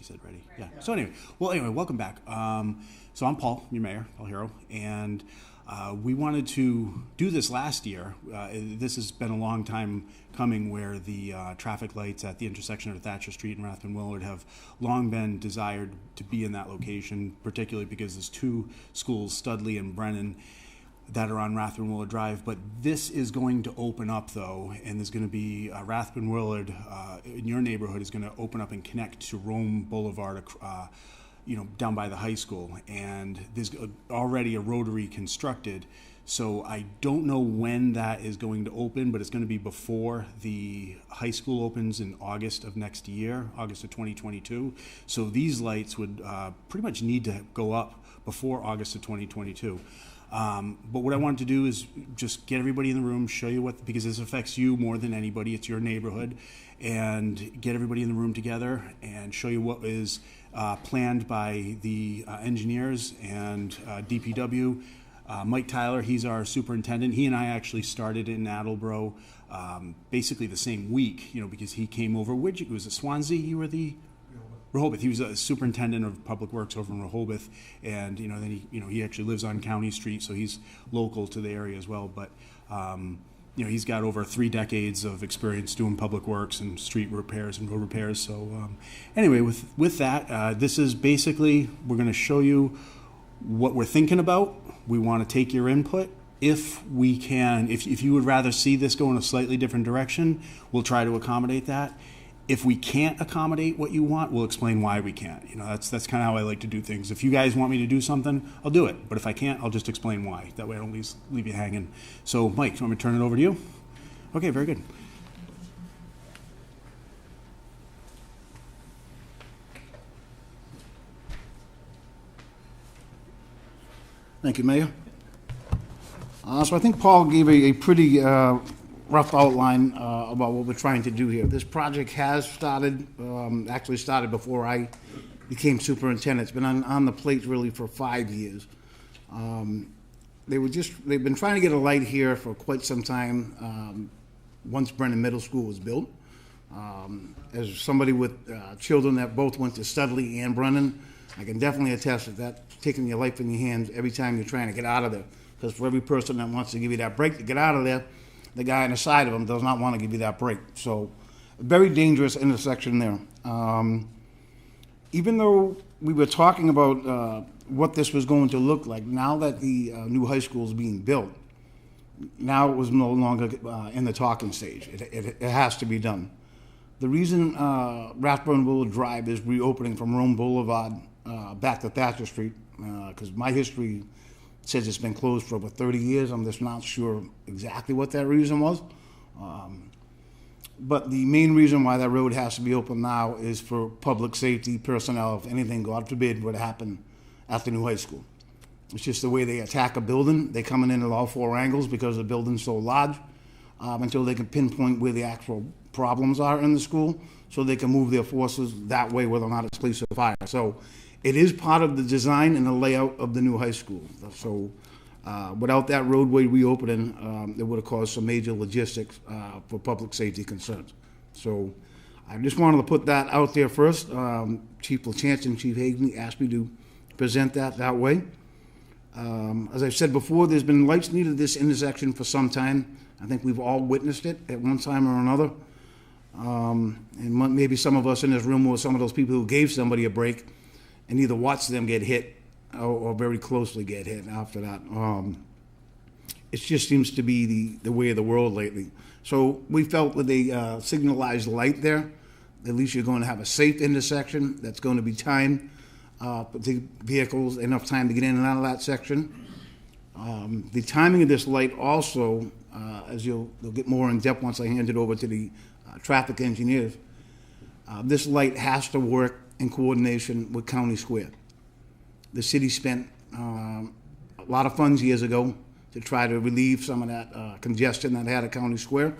you said ready. Yeah. So anyway, welcome back. So I'm Paul, your mayor, Paul Hero, and we wanted to do this last year. This has been a long time coming, where the traffic lights at the intersection of Thacher Street and Rathbun Willard have long been desired to be in that location, particularly because there's two schools, Studley and Brennan, that are on Rathbun Willard Drive. But this is going to open up, though, and there's going to be Rathbun Willard in your neighborhood is going to open up and connect to Rome Boulevard, down by the high school. And there's already a rotary constructed. So I don't know when that is going to open, but it's going to be before the high school opens in August of next year, August of 2022. So these lights would pretty much need to go up before August of 2022. But what I wanted to do is just get everybody in the room, show you because this affects you more than anybody, it's your neighborhood, and get everybody in the room together and show you what is planned by the engineers and DPW. Mike Tyler, he's our superintendent. He and I actually started in Attleboro basically the same week, because he came over. Was it Swansea? You were the Rehoboth. He was a superintendent of public works over in Rehoboth, and then he actually lives on County Street, so he's local to the area as well. But he's got over 3 decades of experience doing public works and street repairs and road repairs. So anyway, with that, this is basically, we're going to show you what we're thinking about. We want to take your input. If we can, if you would rather see this go in a slightly different direction, we'll try to accommodate that. If we can't accommodate what you want, we'll explain why we can't. That's kind of how I like to do things. If you guys want me to do something, I'll do it. But if I can't, I'll just explain why. That way I don't leave you hanging. So, Mike, do you want me to turn it over to you? Okay, very good. Thank you, Mayor. So I think Paul gave a pretty rough outline about what we're trying to do here. This project has started, actually started before I became superintendent. It's been on the plate really for 5 years. They've been trying to get a light here for quite some time, once Brennan Middle School was built. As somebody with children that both went to Studley and Brennan, I can definitely attest that that's taking your life in your hands every time you're trying to get out of there. Because for every person that wants to give you that break to get out of there, the guy on the side of them does not want to give you that break. So, a very dangerous intersection there. Even though we were talking about what this was going to look like, now that the new high school is being built, now it was no longer in the talking stage. It has to be done. The reason Rathbun Willard Drive is reopening from Rome Boulevard back to Thacher Street, because my history says it's been closed for over 30 years. I'm just not sure exactly what that reason was. But the main reason why that road has to be open now is for public safety personnel, if anything, God forbid, would happen at the new high school. It's just the way they attack a building. They come in at all 4 angles because the building's so large, until they can pinpoint where the actual problems are in the school, so they can move their forces that way, whether or not it's police or fire. So it is part of the design and the layout of the new high school. So without that roadway reopening, it would have caused some major logistics for public safety concerns. So I just wanted to put that out there first. Chief LaChance and Chief Hagney asked me to present that way. As I've said before, there's been lights needed at this intersection for some time. I think we've all witnessed it at one time or another. And maybe some of us in this room were some of those people who gave somebody a break and either watched them get hit or very closely get hit after that. It just seems to be the way of the world lately. So we felt with a signalized light there, at least you're going to have a safe intersection that's going to be timed for the vehicles, enough time to get in and out of that section. The timing of this light also, as you'll get more in depth once I hand it over to the traffic engineers, this light has to work in coordination with County Square. The city spent a lot of funds years ago to try to relieve some of that congestion that had at County Square,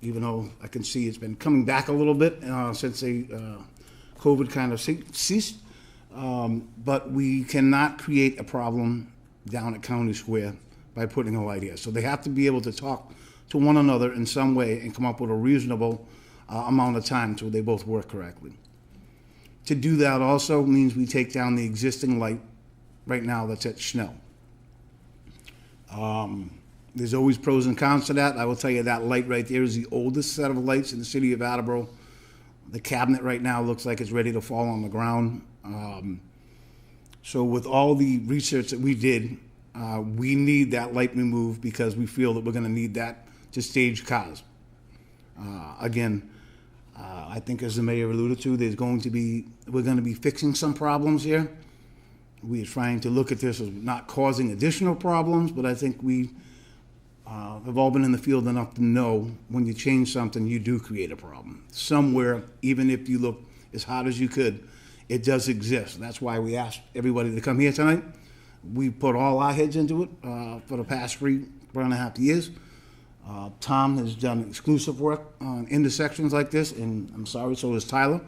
even though I can see it's been coming back a little bit since COVID kind of ceased. But we cannot create a problem down at County Square by putting a light here. So they have to be able to talk to one another in some way and come up with a reasonable amount of time so they both work correctly. To do that also means we take down the existing light right now that's at Schnell. There's always pros and cons to that. I will tell you that light right there is the oldest set of lights in the city of Attleboro. The cabinet right now looks like it's ready to fall on the ground. So with all the research that we did, we need that light removed because we feel that we're going to need that to stage cars. Again, I think as the mayor alluded to, we're going to be fixing some problems here. We are trying to look at this as not causing additional problems, but I think we have all been in the field enough to know when you change something, you do create a problem. Somewhere, even if you look as hard as you could, it does exist. That's why we asked everybody to come here tonight. We put all our heads into it for the past 4.5 years. Tom has done exclusive work on intersections like this, and I'm sorry, so has Tyler.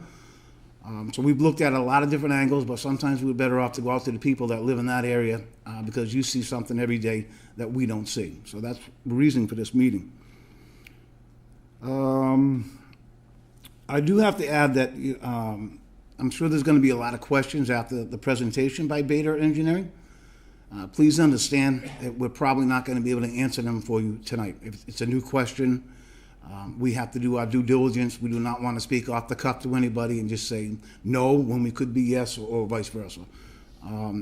So we've looked at a lot of different angles, but sometimes we're better off to go out to the people that live in that area because you see something every day that we don't see. So that's the reason for this meeting. I do have to add that I'm sure there's going to be a lot of questions after the presentation by Beta Engineering. Please understand that we're probably not going to be able to answer them for you tonight. If it's a new question, we have to do our due diligence. We do not want to speak off the cuff to anybody and just say no when we could be yes or vice versa.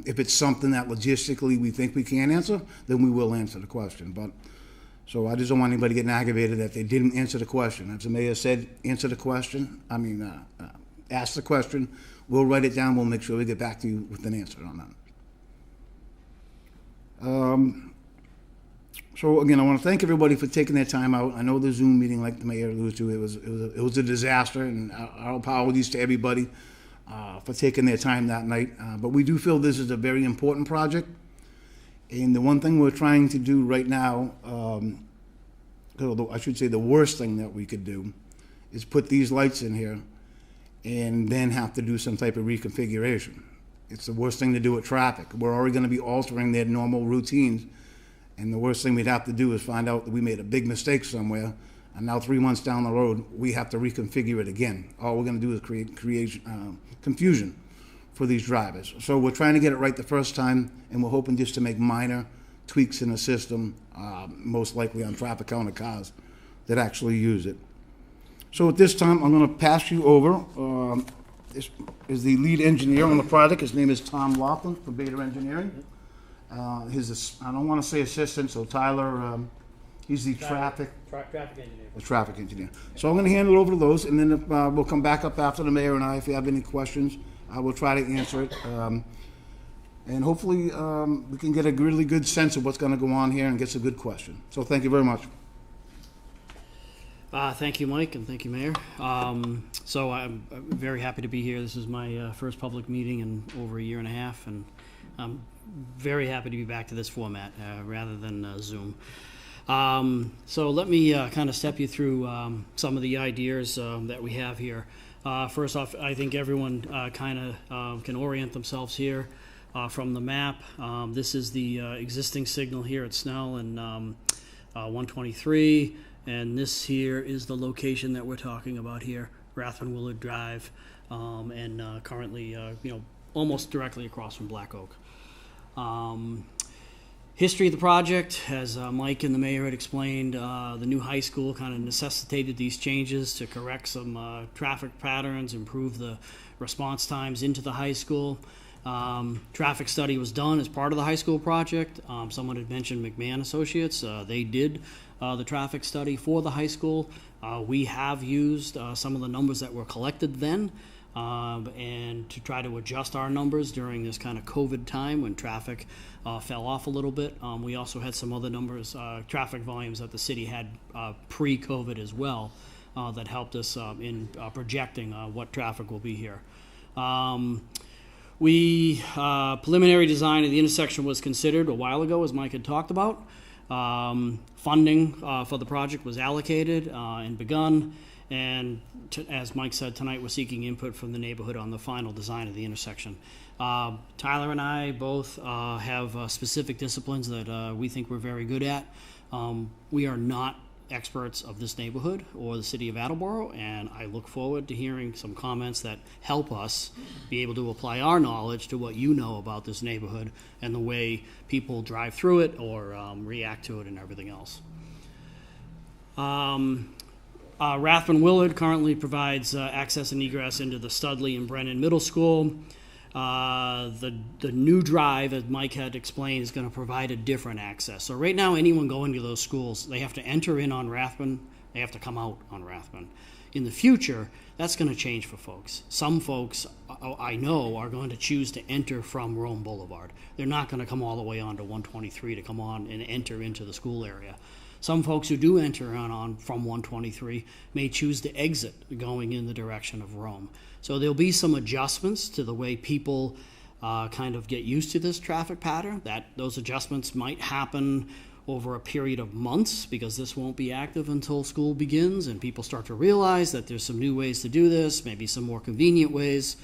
If it's something that logistically we think we can answer, then we will answer the question. So I just don't want anybody getting aggravated that they didn't answer the question. As the mayor said, answer the question. Ask the question. We'll write it down. We'll make sure we get back to you with an answer on that. So again, I want to thank everybody for taking their time out. I know the Zoom meeting, like the mayor alluded to, it was a disaster, and our apologies to everybody for taking their time that night. But we do feel this is a very important project, and the one thing we're trying to do right now, I should say the worst thing that we could do, is put these lights in here and then have to do some type of reconfiguration. It's the worst thing to do with traffic. We're already going to be altering their normal routines. And the worst thing we'd have to do is find out that we made a big mistake somewhere, and now 3 months down the road, we have to reconfigure it again. All we're going to do is create confusion for these drivers. So we're trying to get it right the first time, and we're hoping just to make minor tweaks in the system, most likely on traffic counter cars that actually use it. So at this time, I'm going to pass you over. This is the lead engineer on the project. His name is Tom Laughlin from Beta Engineering. I don't want to say assistant, so Tyler, he's the traffic engineer. The traffic engineer. So I'm going to hand it over to those, and then we'll come back up after the mayor and I. If you have any questions, I will try to answer it. And hopefully we can get a really good sense of what's going to go on here and get some good questions. So thank you very much. Thank you, Mike, and thank you, Mayor. So I'm very happy to be here. This is my first public meeting in over a year and a half, and I'm very happy to be back to this format rather than Zoom. So let me kind of step you through some of the ideas that we have here. First off, I think everyone kind of can orient themselves here from the map. This is the existing signal here at Snell and 123. And this here is the location that we're talking about here, Rathbun Willard Drive, and currently, almost directly across from Black Oak. History of the project, as Mike and the mayor had explained, the new high school kind of necessitated these changes to correct some traffic patterns, improve the response times into the high school. Traffic study was done as part of the high school project. Someone had mentioned McMahon Associates. They did the traffic study for the high school. We have used some of the numbers that were collected then and to try to adjust our numbers during this kind of COVID time when traffic fell off a little bit. We also had some other numbers, traffic volumes that the city had pre-COVID as well that helped us in projecting what traffic will be here. Preliminary design of the intersection was considered a while ago, as Mike had talked about. Funding for the project was allocated and begun, and as Mike said, tonight we're seeking input from the neighborhood on the final design of the intersection. Tyler and I both have specific disciplines that we think we're very good at. We are not experts of this neighborhood or the city of Attleboro, and I look forward to hearing some comments that help us be able to apply our knowledge to what you know about this neighborhood and the way people drive through it or react to it and everything else. Rathbun Willard currently provides access and egress into the Studley and Brennan Middle School. The new drive, as Mike had explained, is going to provide a different access. So right now, anyone going to those schools, they have to enter in on Rathbun, they have to come out on Rathbun. In the future, that's going to change for folks. Some folks, I know, are going to choose to enter from Rome Boulevard. They're not going to come all the way onto 123 to come on and enter into the school area. Some folks who do enter on from 123 may choose to exit going in the direction of Rome. So there'll be some adjustments to the way people kind of get used to this traffic pattern. Those adjustments might happen over a period of months because this won't be active until school begins and people start to realize that there's some new ways to do this, maybe some more convenient ways.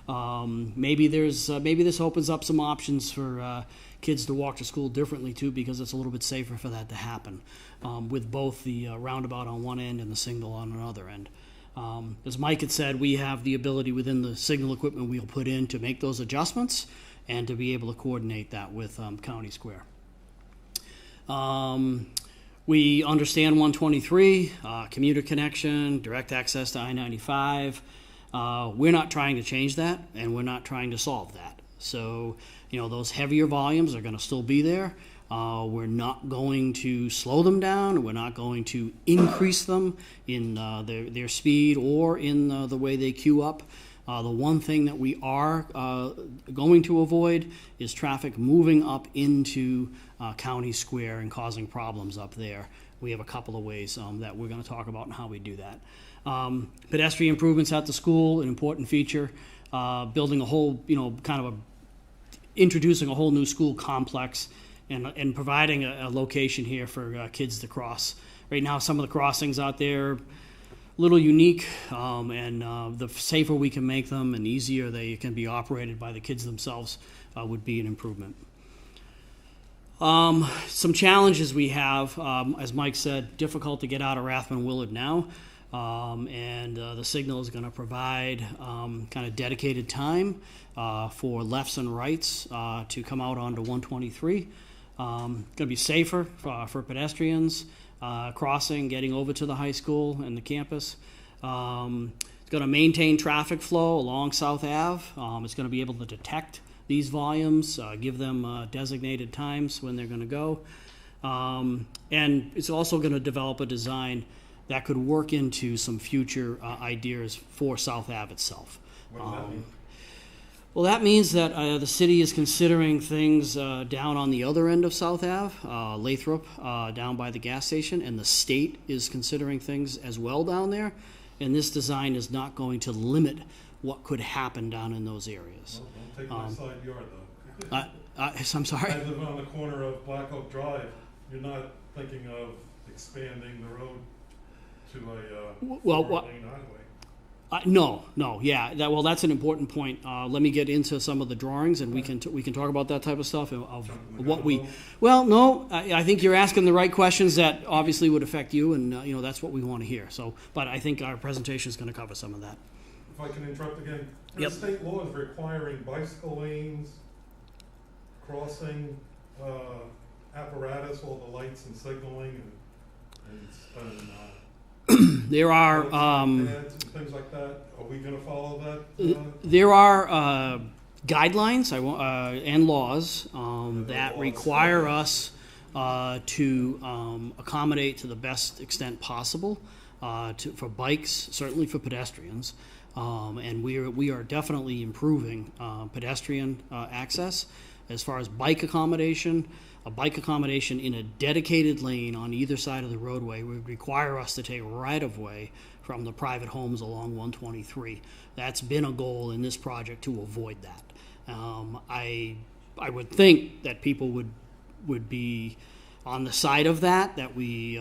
Maybe this opens up some options for kids to walk to school differently too, because it's a little bit safer for that to happen with both the roundabout on one end and the signal on another end. As Mike had said, we have the ability within the signal equipment we'll put in to make those adjustments and to be able to coordinate that with County Square. We understand 123, commuter connection, direct access to I-95. We're not trying to change that, and we're not trying to solve that. So, those heavier volumes are going to still be there. We're not going to slow them down. We're not going to increase them in their speed or in the way they queue up. The one thing that we are going to avoid is traffic moving up into County Square and causing problems up there. We have a couple of ways that we're going to talk about and how we do that. Pedestrian improvements at the school, an important feature. Building a whole, introducing a whole new school complex and providing a location here for kids to cross. Right now, some of the crossings out there are a little unique, and the safer we can make them and easier they can be operated by the kids themselves would be an improvement. Some challenges we have, as Mike said, difficult to get out of Rathbun Willard now. And the signal is going to provide kind of dedicated time for lefts and rights to come out onto 123. Going to be safer for pedestrians crossing, getting over to the high school and the campus. It's going to maintain traffic flow along South Ave. It's going to be able to detect these volumes, give them designated times when they're going to go. And it's also going to develop a design that could work into some future ideas for South Ave itself. What does that mean? Well, that means that the city is considering things down on the other end of South Ave, Lathrop, down by the gas station, and the state is considering things as well down there. And this design is not going to limit what could happen down in those areas. Well, don't take my side yard, though. I'm sorry? I live on the corner of Black Oak Drive. You're not thinking of expanding the road to a four-lane highway? No, yeah. That's an important point. Let me get into some of the drawings, and we can talk about that type of stuff of what we. Well, no, I think you're asking the right questions that obviously would affect you, and that's what we want to hear. So, but I think our presentation is going to cover some of that. If I can interrupt again, Yep. the state law is requiring bicycle lanes, crossing apparatus, all the lights and signaling, and There are pads and things like that. Are we going to follow that? there are guidelines and laws that require us to accommodate to the best extent possible for bikes, certainly for pedestrians, and we are definitely improving pedestrian access. As far as bike accommodation, a bike accommodation in a dedicated lane on either side of the roadway would require us to take right-of-way from the private homes along 123. That's been a goal in this project to avoid that. I would think that people would be on the side of that we,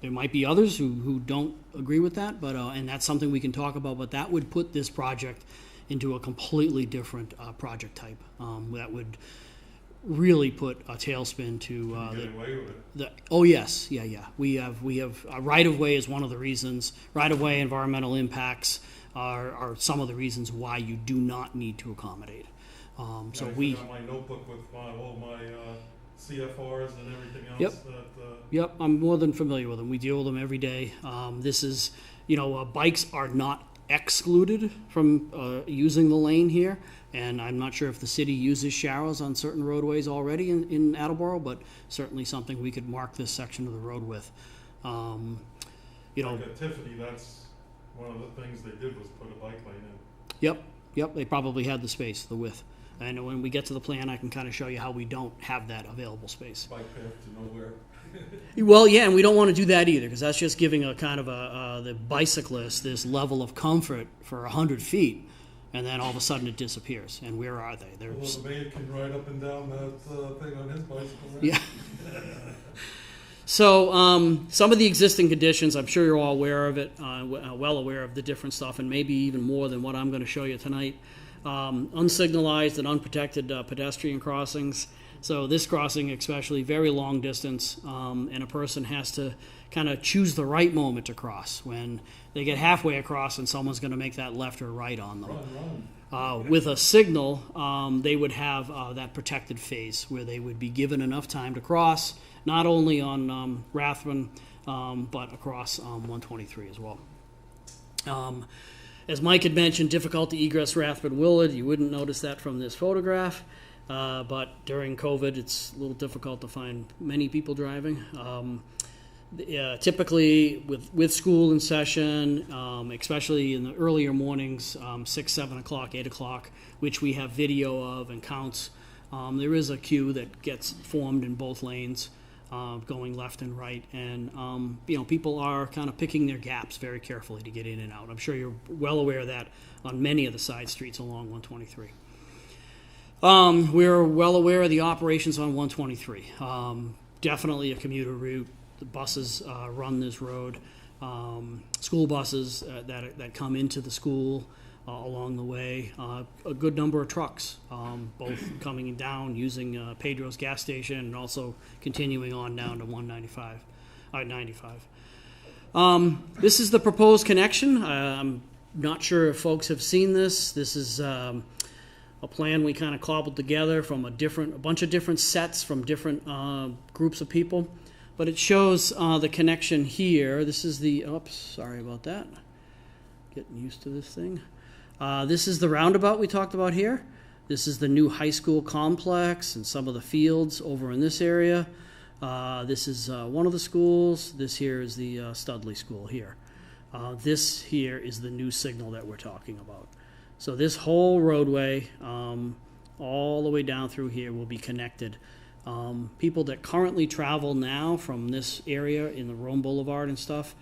there might be others who don't agree with that, but and that's something we can talk about, but that would put this project into a completely different project type that would really put a tailspin to Get away with it. oh yes, yeah. We have right of way is one of the reasons. Right of way environmental impacts are some of the reasons why you do not need to accommodate. So I got my notebook with all my CFRs and everything else. Yep. That, Yep, I'm more than familiar with them. We deal with them every day. This is, bikes are not excluded from using the lane here, and I'm not sure if the city uses sharrows on certain roadways already in Attleboro, but certainly something we could mark this section of the road with. like at Tiffany, that's one of the things they did was put a bike lane in. Yep, they probably had the space, the width. And when we get to the plan, I can kind of show you how we don't have that available space. Bike path to nowhere. Well, yeah, and we don't want to do that either, because that's just giving a kind of the bicyclist this level of comfort for 100 feet, and then all of a sudden it disappears. And where are they? They're Well, the man can ride up and down that thing on his bicycle, right? Yeah. So some of the existing conditions, I'm sure you're all aware of it, well aware of the different stuff, and maybe even more than what I'm going to show you tonight. Unsignalized and unprotected pedestrian crossings. So this crossing especially, very long distance, and a person has to kind of choose the right moment to cross. When they get halfway across and someone's going to make that left or right on them. Run. With a signal, they would have that protected phase where they would be given enough time to cross, not only on Rathbun, but across 123 as well. As Mike had mentioned, difficulty egress Rathbun Willard. You wouldn't notice that from this photograph, but during COVID, it's a little difficult to find many people driving. Typically, with school in session, especially in the earlier mornings, 6, 7 o'clock, 8 o'clock, which we have video of and counts, there is a queue that gets formed in both lanes, going left and right, and people are kind of picking their gaps very carefully to get in and out. I'm sure you're well aware of that on many of the side streets along 123. We're well aware of the operations on 123. Definitely a commuter route. The buses run this road. School buses that come into the school along the way. A good number of trucks, both coming down using Pedro's gas station and also continuing on down to 95. This is the proposed connection. I'm not sure if folks have seen this. This is a plan we kind of cobbled together from a bunch of different sets from different groups of people. But it shows the connection here. This is sorry about that. Getting used to this thing. This is the roundabout we talked about here. This is the new high school complex and some of the fields over in this area. This is one of the schools. This here is the Studley School here. This here is the new signal that we're talking about. So this whole roadway, all the way down through here, will be connected. People that currently travel now from this area in the Rome Boulevard and stuff,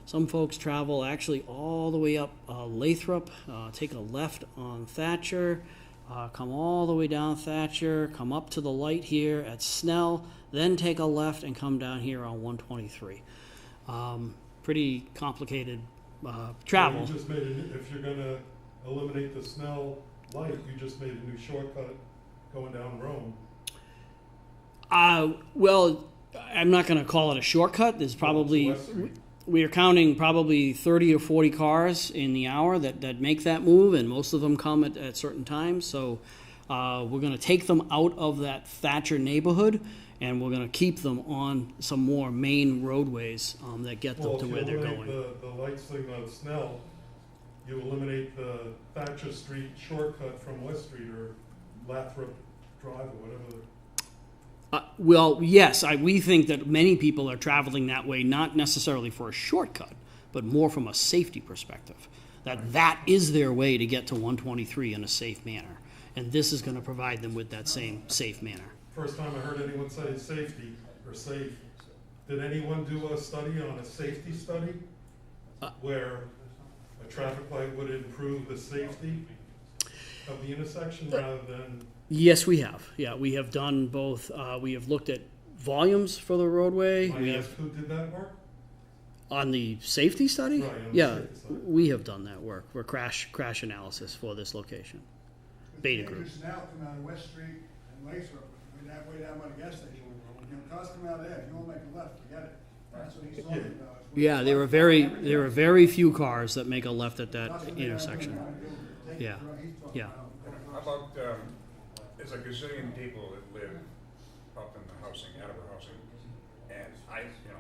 some folks travel actually all the way up Lathrop, take a left on Thacher, come all the way down Thacher, come up to the light here at Snell, then take a left and come down here on 123. Pretty complicated travel. You just if you're going to eliminate the Snell light, you just made a new shortcut going down Rome. Well, I'm not going to call it a shortcut. There's probably, we are counting probably 30 or 40 cars in the hour that make that move, and most of them come at certain times. So we're going to take them out of that Thacher neighborhood, and we're going to keep them on some more main roadways that get them to where they're going. The lights thing on Snell, you eliminate the Thacher Street shortcut from West Street or Lathrop Drive or whatever. Well, yes, we think that many people are traveling that way, not necessarily for a shortcut, but more from a safety perspective. That is their way to get to 123 in a safe manner. And this is going to provide them with that same safe manner. First time I heard anyone say safety or safe. Did anyone do a study on a safety study where a traffic light would improve the safety of the intersection rather than... Yes, we have. Yeah, we have done both. We have looked at volumes for the roadway. Who did that work? On the safety study? Right, yeah, we have done that work. We're crash analysis for this location. Beta group. Now come out of West Street and Lathrop. working that way down by the gas station. You know, cars come out there, if you won't make a left, forget it. That's what he's talking about. Yeah, there were very few cars that make a left at that intersection. Yeah, yeah. How about, there's a gazillion people that live up in the housing, out of the housing, and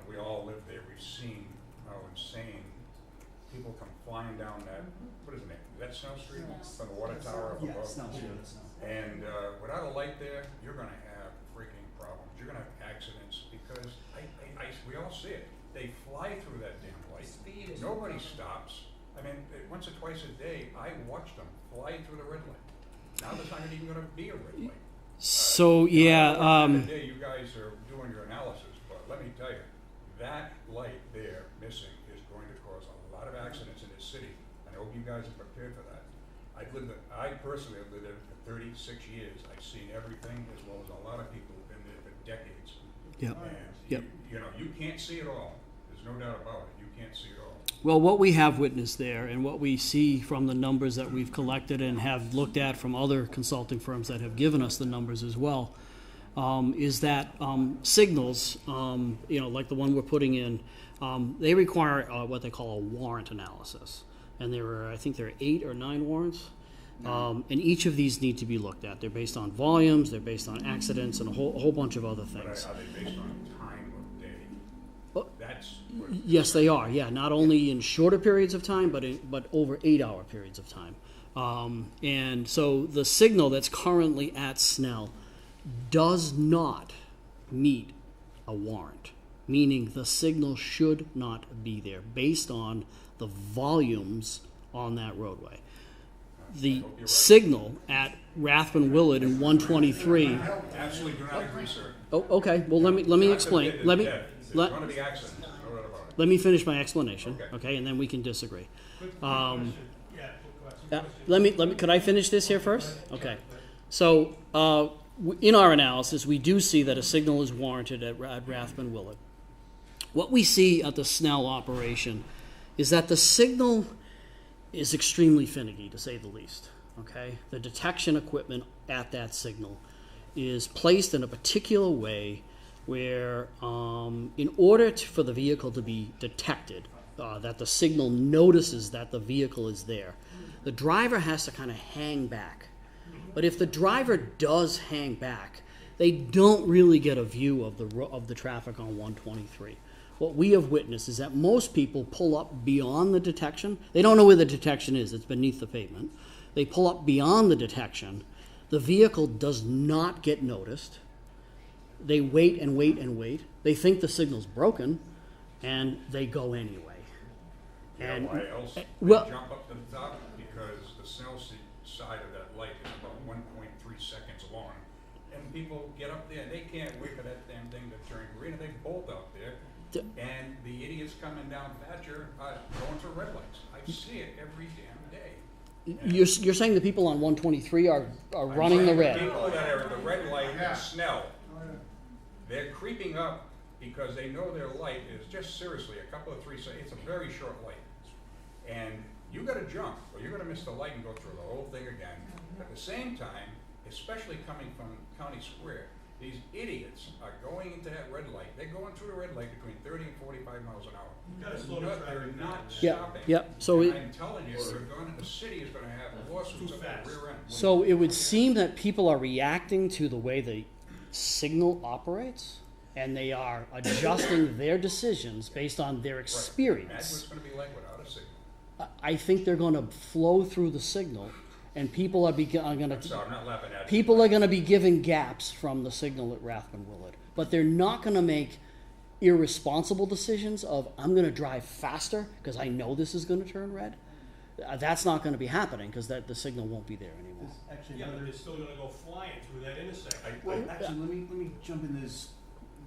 we all live there. We've seen how insane people come flying down that, what is it, is that Snow Street? From the water tower up above? Yeah, Snow Street. And without a light there, you're gonna have freaking problems. You're gonna have accidents because we all see it. They fly through that damn light. Nobody stops. I mean, once or twice a day, I watch them fly through the red light. Now there's not even gonna be a red light. So yeah, Today you guys are doing your analysis, but let me tell you, that light there missing is going to cause a lot of accidents in this city. I hope you guys are prepared for that. I personally have lived there for 36 years. I've seen everything, as well as a lot of people who've been there for decades. Yep. And you can't see it all. There's no doubt about it. You can't see it all. well, what we have witnessed there and what we see from the numbers that we've collected and have looked at from other consulting firms that have given us the numbers as well, is that signals, like the one we're putting in, they require what they call a warrant analysis. And I think there are 8 or 9 warrants. And each of these need to be looked at. They're based on volumes, they're based on accidents, and a whole bunch of other things. But are they based on time of day? Well, That's yes, they are. Yeah, not only in shorter periods of time, but over 8-hour periods of time. And so the signal that's currently at Snell does not meet a warrant, meaning the signal should not be there based on the volumes on that roadway. The signal at Rathbun Willard in 123. absolutely do not agree, sir. Oh, okay. Well, let me explain. Let me There's going to be accidents. No doubt about it. let me finish my explanation. Okay, and then we can disagree. Could I finish this here first? Okay. So, in our analysis, we do see that a signal is warranted at Rathbun Willard. What we see at the Snell operation is that the signal is extremely finicky, to say the least. Okay, the detection equipment at that signal is placed in a particular way where, in order for the vehicle to be detected, that the signal notices that the vehicle is there, the driver has to kind of hang back. But if the driver does hang back, they don't really get a view of the traffic on 123. What we have witnessed is that most people pull up beyond the detection. They don't know where the detection is. It's beneath the pavement. They pull up beyond the detection. The vehicle does not get noticed. They wait and wait and wait. They think the signal's broken, and they go anyway. And why else? They well, jump up to the top because the Snell side of that light is about 1.3 seconds long. And people get up there, and they can't wait for that damn thing to turn green, and they bolt out there. And the idiots coming down Thacher going through red lights. I see it every damn day. you're saying the people on 123 are running the red. People that are at the red light in Snell, they're creeping up because they know their light is just seriously a couple of 3 seconds. It's a very short light. And you got to jump, or you're going to miss the light and go through the whole thing again. At the same time, especially coming from County Square, these idiots are going into that red light. They're going through the red light between 30 and 45 miles an hour. They're not stopping. Yep. So I'm telling you, the city is going to have lawsuits at the rear end. So it would seem that people are reacting to the way the signal operates, and they are adjusting their decisions based on their Imagine experience. what it's going to be like without a signal. I think they're going to flow through the signal, and people are going So I'm to not laughing at you. people are going to be given gaps from the signal at Rathbun Willard, but they're not going to make irresponsible decisions of I'm going to drive faster because I know this is going to turn red. That's not going to be happening because the signal won't be there anymore. Actually, Yeah, but they're still gonna go flying through that intersection. Well, actually, let me jump in this.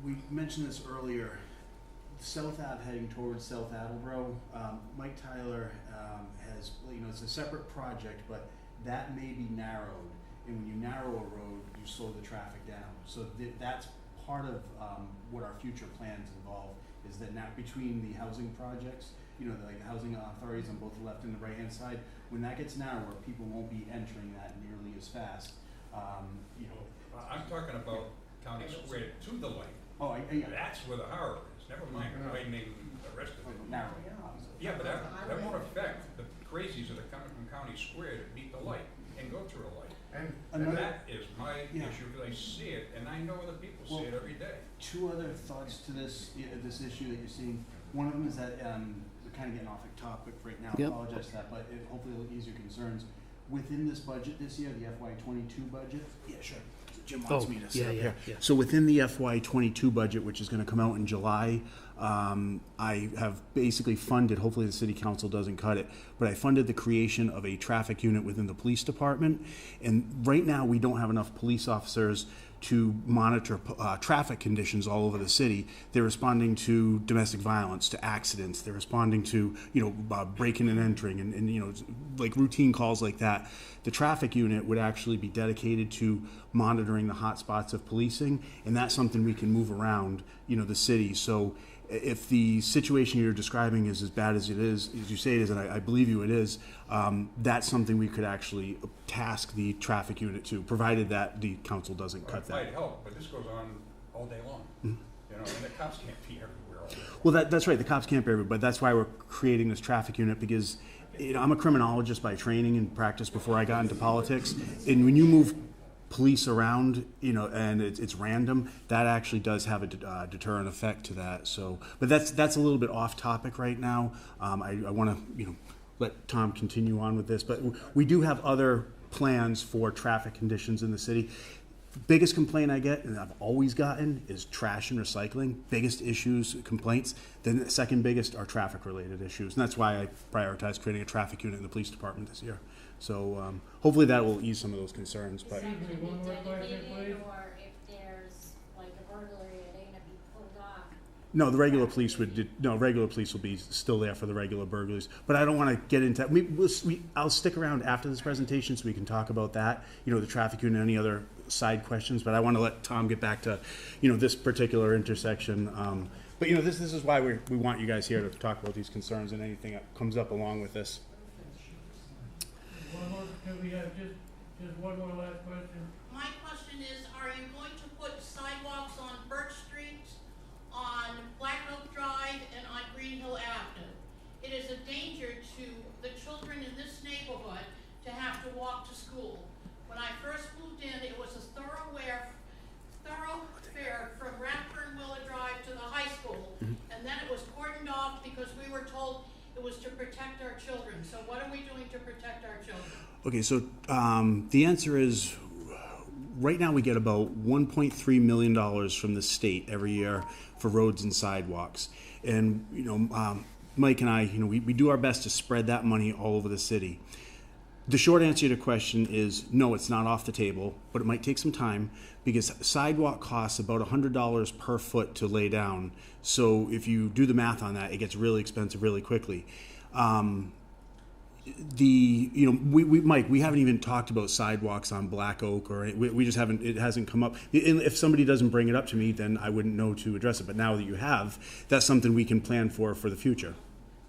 We mentioned this earlier. South Ave heading towards South Attleboro. Mike Tyler has, it's a separate project, but that may be narrowed. And when you narrow a road, you slow the traffic down. So that's part of what our future plans involve. Is that now between the housing projects, like housing authorities on both the left and the right hand side, when that gets narrower, people won't be entering that nearly as fast. I'm talking about County Square to the light. Oh, yeah. That's where the horror is, never mind widening the rest of it. Narrow. Yeah, but that won't affect the crazies that are coming from County Square to meet the light and go through a light. And that is my issue, because I see it, and I know other people see it every day. Two other thoughts to this this issue that you're seeing. One of them is that we're kind of getting off topic right now. Yep. I apologize for that, but hopefully it'll ease your concerns. Within this budget this year, the FY22 budget. Yeah, sure. Jim wants me to sit up here. Yeah. So within the FY22 budget, which is going to come out in July, I have basically funded, hopefully the city council doesn't cut it, but I funded the creation of a traffic unit within the police department. And right now we don't have enough police officers to monitor traffic conditions all over the city. They're responding to domestic violence, to accidents. They're responding to, breaking and entering and like routine calls like that. The traffic unit would actually be dedicated to monitoring the hot spots of policing, and that's something we can move around, the city. So if the situation you're describing is as bad as it is, as you say it is, and I believe you it is, that's something we could actually task the traffic unit to, provided that the council doesn't cut that. It might help, but this goes on all day long. And the cops can't be everywhere all day. Well, that's right. The cops can't be everywhere, but that's why we're creating this traffic unit, because I'm a criminologist by training and practice before I got into politics. And when you move police around, and it's random, that actually does have a deterrent effect to that. So, but that's a little bit off topic right now. I want to let Tom continue on with this, but we do have other plans for traffic conditions in the city. Biggest complaint I get, and I've always gotten, is trash and recycling. Biggest issues, complaints. Then the second biggest are traffic related issues, and that's why I prioritized creating a traffic unit in the police department this year. So hopefully that will ease some of those concerns. But Dedicated, or if there's like a burglary, it ain't gonna be pulled off. no, the regular police regular police will be still there for the regular burglaries. But I don't want to get into. I'll stick around after this presentation so we can talk about that. The traffic unit, and any other side questions. But I want to let Tom get back to, this particular intersection. But this is why we want you guys here to talk about these concerns and anything that comes up along with this. Can we have just one more last question? My question is, are you going to put sidewalks on Birch Street, on Black Oak Drive, and on Green Hill Avenue? It is a danger to the children in this neighborhood to have to walk to school. When I first moved in, it was a thoroughfare from Rathbun Willard Drive to the high school, and then it was cordoned off because we were told it was to protect our children. So what are we doing to protect our children? Okay, so the answer is, right now we get about $1.3 million from the state every year for roads and sidewalks. And, Mike and I, we do our best to spread that money all over the city. The short answer to your question is no, it's not off the table, but it might take some time because sidewalk costs about $100 per foot to lay down. So if you do the math on that, it gets really expensive really quickly. Mike, we haven't even talked about sidewalks on Black Oak, or we just haven't. It hasn't come up. If somebody doesn't bring it up to me, then I wouldn't know to address it. But now that you have, that's something we can plan for the future.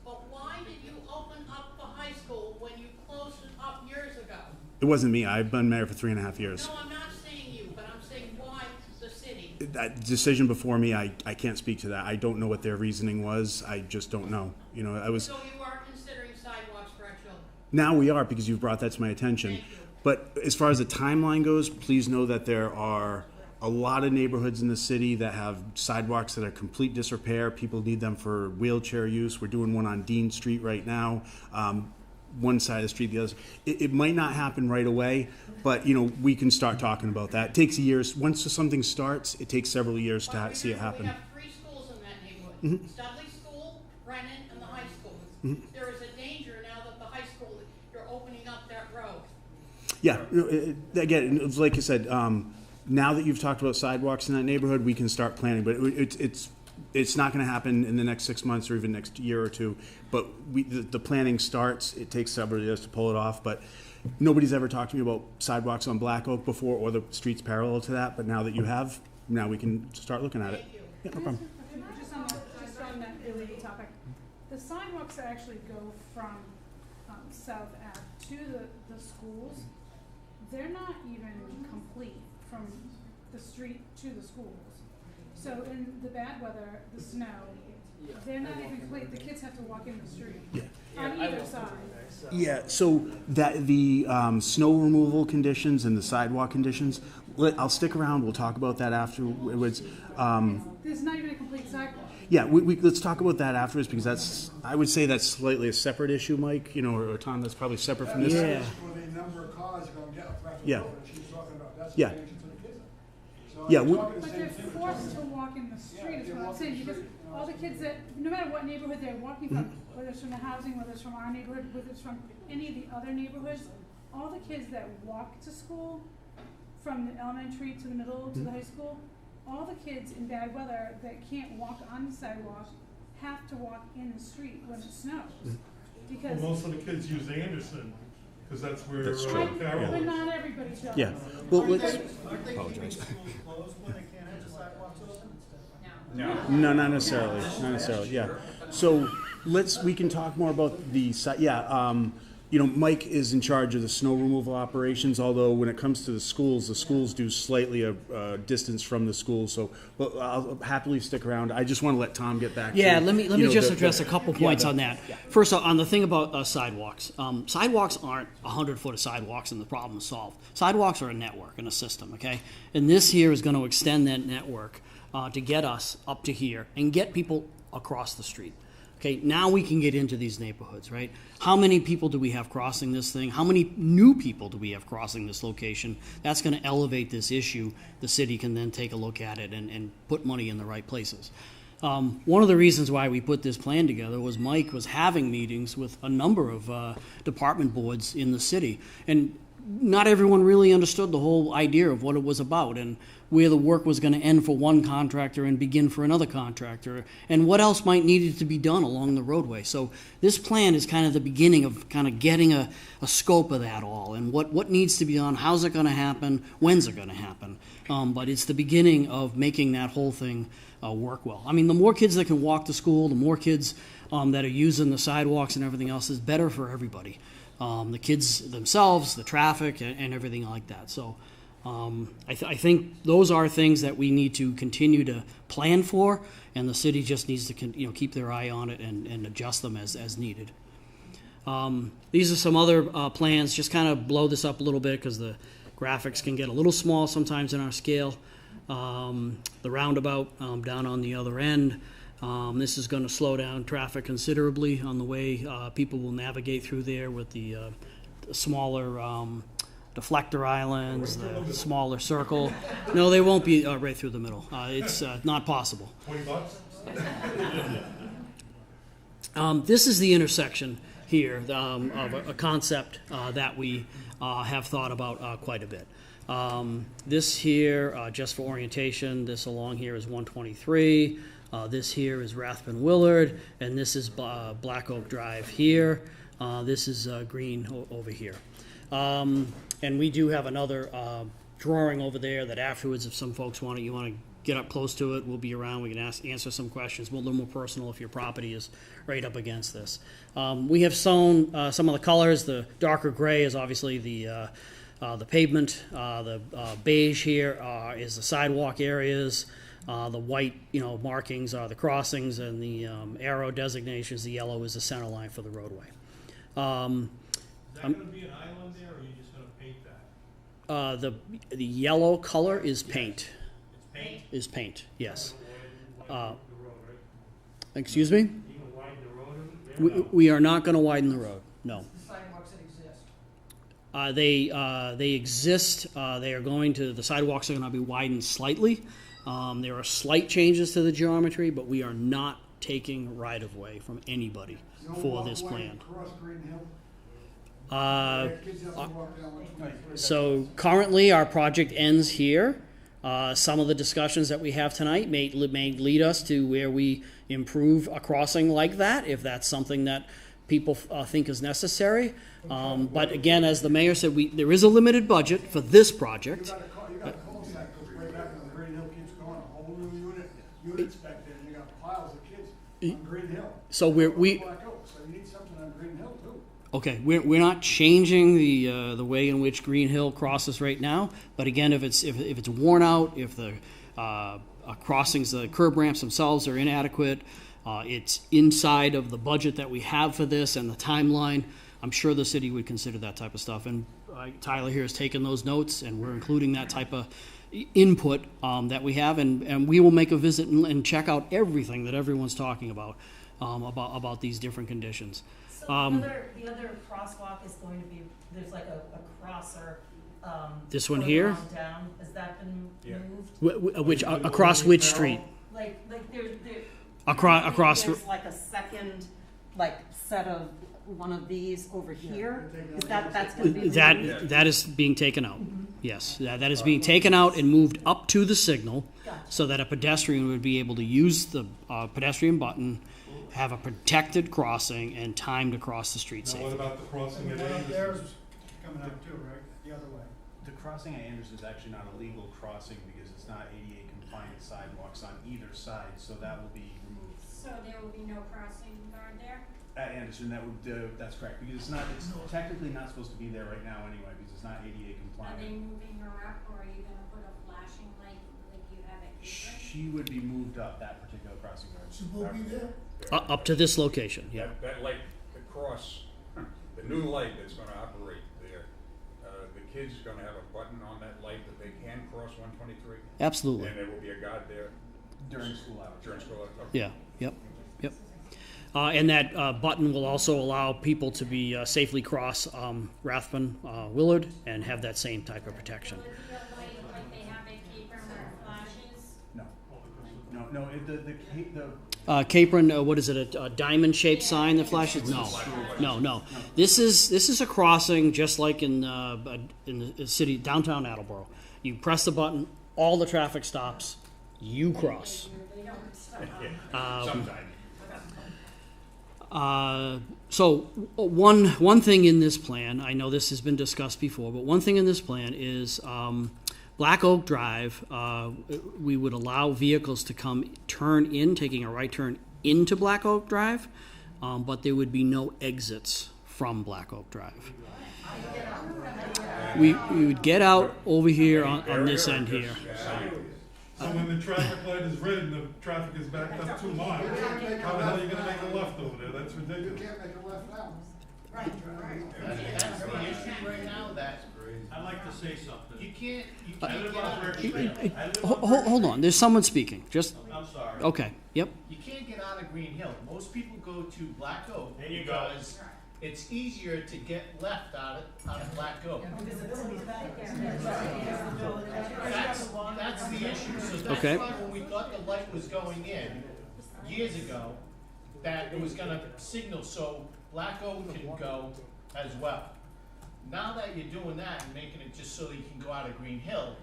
But why did you open up the high school when you closed it up years ago? It wasn't me. I've been mayor for 3.5 years. No, I'm not saying you, but I'm saying why the city? That decision before me, I can't speak to that. I don't know what their reasoning was. I just don't know. I was. So you are considering sidewalks for our children? Now we are, because you've brought that to my attention. Thank you. But as far as the timeline goes, please know that there are a lot of neighborhoods in the city that have sidewalks that are complete disrepair. People need them for wheelchair use. We're doing one on Dean Street right now. One side of the street, the other. It might not happen right away, but we can start talking about that. It takes years. Once something starts, it takes several years to see it happen. We have 3 schools in that neighborhood. Studley School, Brennan, and the high school. There is a danger now that the high school, you're opening up that road. Yeah, again, it's like I said, now that you've talked about sidewalks in that neighborhood, we can start planning, but it's not going to happen in the next 6 months or even next year or two. But the planning starts. It takes several years to pull it off. But nobody's ever talked to me about sidewalks on Black Oak before, or the streets parallel to that. But now that you have, now we can start looking at it. Thank you. Yeah, no problem. Just on that related topic, the sidewalks that actually go from South Ave to the schools, they're not even complete from the street to the schools. So in the bad weather, the snow, they're not even complete, the kids have to walk in the street on either side. Yeah, so that the snow removal conditions and the sidewalk conditions, I'll stick around, we'll talk about that afterwards. There's not even a complete sidewalk. Yeah, let's talk about that afterwards, because I would say that's slightly a separate issue, Mike, or Tom, that's probably separate from this. Yeah. For the number of cars you're gonna get up Rathbun Yeah. Willard, she's talking about, that's Yeah. the danger to the kids. So Yeah, you're talking the But same they're thing. forced to walk in the street, is what I'm saying, because all the kids that, no matter what neighborhood they're walking from, whether it's from the housing, whether it's from our neighborhood, whether it's from any of the other neighborhoods, all the kids that walk to school, from the elementary to the middle to the high school, all the kids in bad weather that can't walk on the sidewalk have to walk in the street when it snows. Well, Because, most of the kids use Anderson, because that's where That's true. Carroll but is. not everybody does. Yeah, well, Aren't let's, they keeping schools closed when they can't have the sidewalks open? No. no, not necessarily, yeah. So we can talk more about the, Mike is in charge of the snow removal operations, although when it comes to the schools do slightly a distance from the schools, so, but I'll happily stick around. I just want to let Tom get back to. Yeah, let me just the- address a couple points on that. First, on the thing about sidewalks. Sidewalks aren't 100-foot of sidewalks and the problem is solved. Sidewalks are a network and a system, okay? And this here is going to extend that network to get us up to here and get people across the street. Okay, now we can get into these neighborhoods, right? How many people do we have crossing this thing? How many new people do we have crossing this location? That's going to elevate this issue. The city can then take a look at it and put money in the right places. One of the reasons why we put this plan together was Mike was having meetings with a number of department boards in the city. And not everyone really understood the whole idea of what it was about and where the work was going to end for one contractor and begin for another contractor, and what else might needed to be done along the roadway. So this plan is kind of the beginning of kind of getting a scope of that all, and what needs to be done, how's it going to happen, when's it going to happen. But it's the beginning of making that whole thing work well. I mean, the more kids that can walk to school, the more kids that are using the sidewalks and everything else is better for everybody. The kids themselves, the traffic, and everything like that. So I think those are things that we need to continue to plan for, and the city just needs to keep their eye on it and adjust them as needed. These are some other plans. Just kind of blow this up a little bit because the graphics can get a little small sometimes in our scale. The roundabout down on the other end. This is going to slow down traffic considerably on the way people will navigate through there with the smaller deflector islands, the smaller circle. No, they won't be right through the middle. It's not possible. $20? This is the intersection here of a concept that we have thought about quite a bit. This here, just for orientation, this along here is 123. This here is Rathbun Willard, and this is Black Oak Drive here. This is Green over here. And we do have another drawing over there that afterwards, if some folks want to get up close to it, we'll be around. We can answer some questions. We'll a little more personal if your property is right up against this. We have shown some of the colors. The darker gray is obviously the pavement. The beige here is the sidewalk areas. The white, markings are the crossings, and the arrow designations. The yellow is the center line for the roadway. Is that going to be an island there, or are you just going to paint that? The yellow color is paint. It's paint? Is paint, yes. The road, right? Excuse me? You going to widen the road there? We are not going to widen the road, no. The sidewalks that exist. They exist. The sidewalks are going to be widened slightly. There are slight changes to the geometry, but we are not taking right-of-way from anybody for this plan. Across Green Hill. Kids have to walk down 123. So currently, our project ends here. Some of the discussions that we have tonight may lead us to where we improve a crossing like that, if that's something that people think is necessary. But again, as the mayor said, there is a limited budget for this project. You got a cul-de-sac goes way back on Green Hill, keeps going, a whole new units back there, and you got piles of kids on Green Hill. So Black Oak, so you need something on Green Hill too. Okay, we're not changing the way in which Green Hill crosses right now. But again, if it's worn out, if the crossings, the curb ramps themselves are inadequate, it's inside of the budget that we have for this and the timeline, I'm sure the city would consider that type of stuff. And Tyler here has taken those notes, and we're including that type of input that we have, and we will make a visit and check out everything that everyone's talking about these different conditions. So the other crosswalk is going to be, there's like a crosser. This one here? Down. Has that been moved? Which across which street? Like there's Across. like a second set of one of these over here. Is that's going to be that is being taken out. Mm-hmm. Yes, that is being taken out and moved up to the signal, so that a pedestrian would be able to use the pedestrian button, have a protected crossing, and time to cross the street safely. What about the crossing at Anderson? There's coming up too, right? The other way. The crossing at Anderson is actually not a legal crossing because it's not ADA compliant sidewalks on either side, so that will be removed. So there will be no crossing guard there? At Anderson, that's correct, because it's technically not supposed to be there right now anyway, because it's not ADA Are they compliant. moving her up, or are you gonna put a flashing light like you have at Capron? She would be moved up, that particular crossing guard. She will be there? Up to this location, yeah. That light, the cross, the new light that's gonna operate there, the kid's gonna have a button on that light that they can cross 123? Absolutely. And there will be a guard there? During school hours. During school hours? Yeah, Okay. yep. And that button will also allow people to be safely cross Rathbun Willard and have that same type of protection. Will it be a light like they have at Capron where it flashes? No. Capron, what is it? A diamond-shaped sign that flashes? No. This is a crossing just like in the city downtown Attleboro. You press the button, all the traffic stops. You cross. Sometime. So one thing in this plan, I know this has been discussed before, but one thing in this plan is Black Oak Drive. We would allow vehicles to turn in, taking a right turn into Black Oak Drive, but there would be no exits from Black Oak Drive. We would get out over here on this end here. So when the traffic light is red and the traffic is backed up 2 miles, how the hell are you gonna make a left over there? That's You ridiculous. can't make a left now. That's the issue right now, that. I'd like to say something. You can't get out of Green Hill. Hold on, there's someone speaking. I'm sorry. Okay, yep. You can't get out of Green Hill. Most people go to Black Oak. There you go. Because it's easier to get left out of Black Oak. That's the issue. So that's Okay. why when we thought the light was going in years ago, that it was gonna signal so Black Oak can go as well. Now that you're doing that and making it just so that you can go out of Green Hill,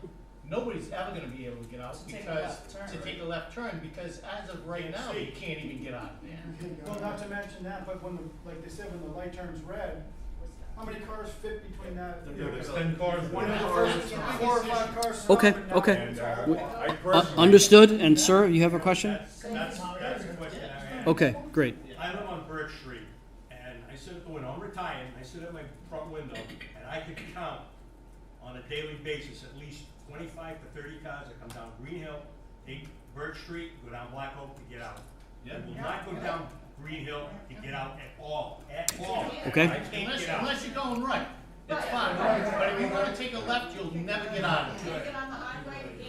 nobody's ever gonna be able to get out because, to take a left turn, because as of right now, you can't even get out of there. Well, not to mention that, but when like they said, when the light turns red, how many cars fit between that? Yeah, there's 10 cars. One there. car, 4 or 5 cars. stop Okay, and now- okay. And I personally. Understood. And sir, you have a question? That's the question I have. Okay, great. I live on Birch Street, and I sit, when I'm retired, I sit at my front window, and I could count on a daily basis at least 25 to 30 cars that come down Green Hill, take Birch Street, go down Black Oak to get out. They will not go down Green Hill to get out at all, Okay. I can't get out. Unless you're going right, it's fine. But if you're gonna take a left, you'll never get out of it.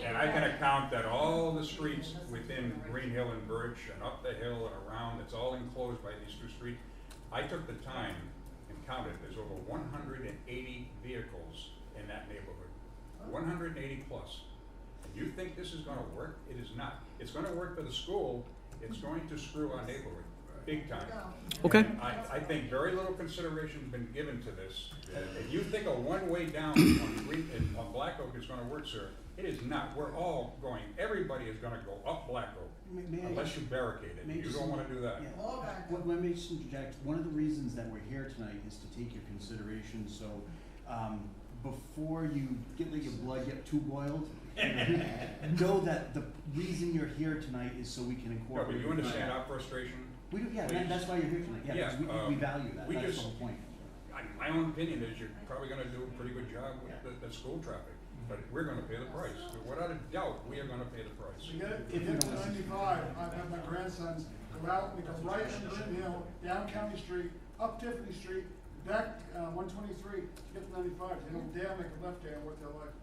And I can account that all the streets within Green Hill and Birch and up the hill and around, it's all enclosed by these 2 streets. I took the time and counted, there's over 180 vehicles in that neighborhood. 180 plus. And you think this is gonna work? It is not. It's gonna work for the school, it's going to screw our neighborhood, big time. Okay. And I think very little consideration has been given to this. If you think a one-way down on Black Oak is gonna work, sir, it is not. We're all going, everybody is gonna go up Black Oak, unless you barricade it. You don't wanna do that. Let me just interject. One of the reasons that we're here tonight is to take your consideration. So before you get your blood get too boiled, know that the reason you're here tonight is so we can No, incorporate. but you understand our frustration? We do, yeah. Please. That's why you're here tonight. Yeah, Yeah, because we value that. we That's just- the whole point. my own opinion is you're probably gonna do a pretty good job with the school traffic, but we're gonna pay the price. Without a doubt, we are gonna pay the price. To get to 95, I'd have my grandsons go out and go right on Green Hill, down County Street, up Tiffany Street, back 123, to get to 95. They don't dare make a left there worth their life.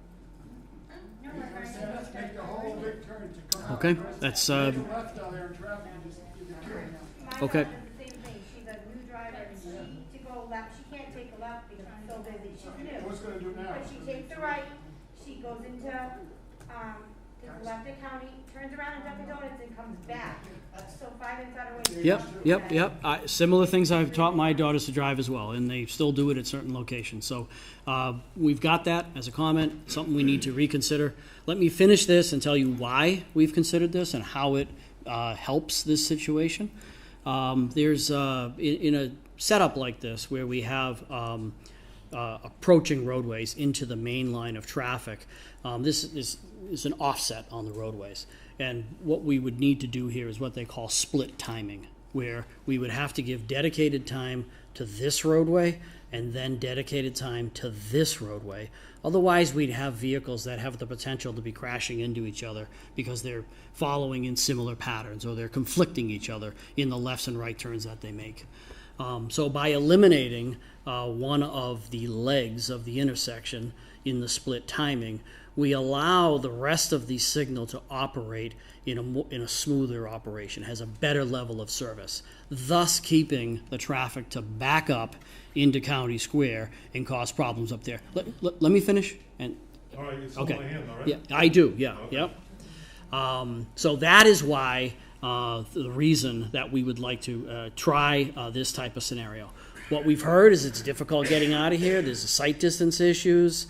Make the whole big turn to come out. Okay, that's, Make a left out there in traffic and just get killed. Okay. My daughter does the same thing. She's a new driver, and to go left, she can't take a left because it's so busy. She's new. What's gonna do now? But she takes the right, she goes into, the left at County, turns around in Dunkin' Donuts and comes back. So 5 minutes out of way. Yep. Similar things I've taught my daughters to drive as well, and they still do it at certain locations. So we've got that as a comment, something we need to reconsider. Let me finish this and tell you why we've considered this and how it helps this situation. There's in a setup like this where we have approaching roadways into the main line of traffic, this is an offset on the roadways. And what we would need to do here is what they call split timing, where we would have to give dedicated time to this roadway and then dedicated time to this roadway. Otherwise, we'd have vehicles that have the potential to be crashing into each other because they're following in similar patterns or they're conflicting each other in the lefts and right turns that they make. So by eliminating one of the legs of the intersection in the split timing, we allow the rest of the signal to operate in a smoother operation, has a better level of service, thus keeping the traffic to back up into County Square and cause problems up there. Let me finish. And All right, you still my hand, all right? yeah, I do. Yeah, Okay. Yep. So that is why the reason that we would like to try this type of scenario. What we've heard is it's difficult getting out of here. There's sight distance issues,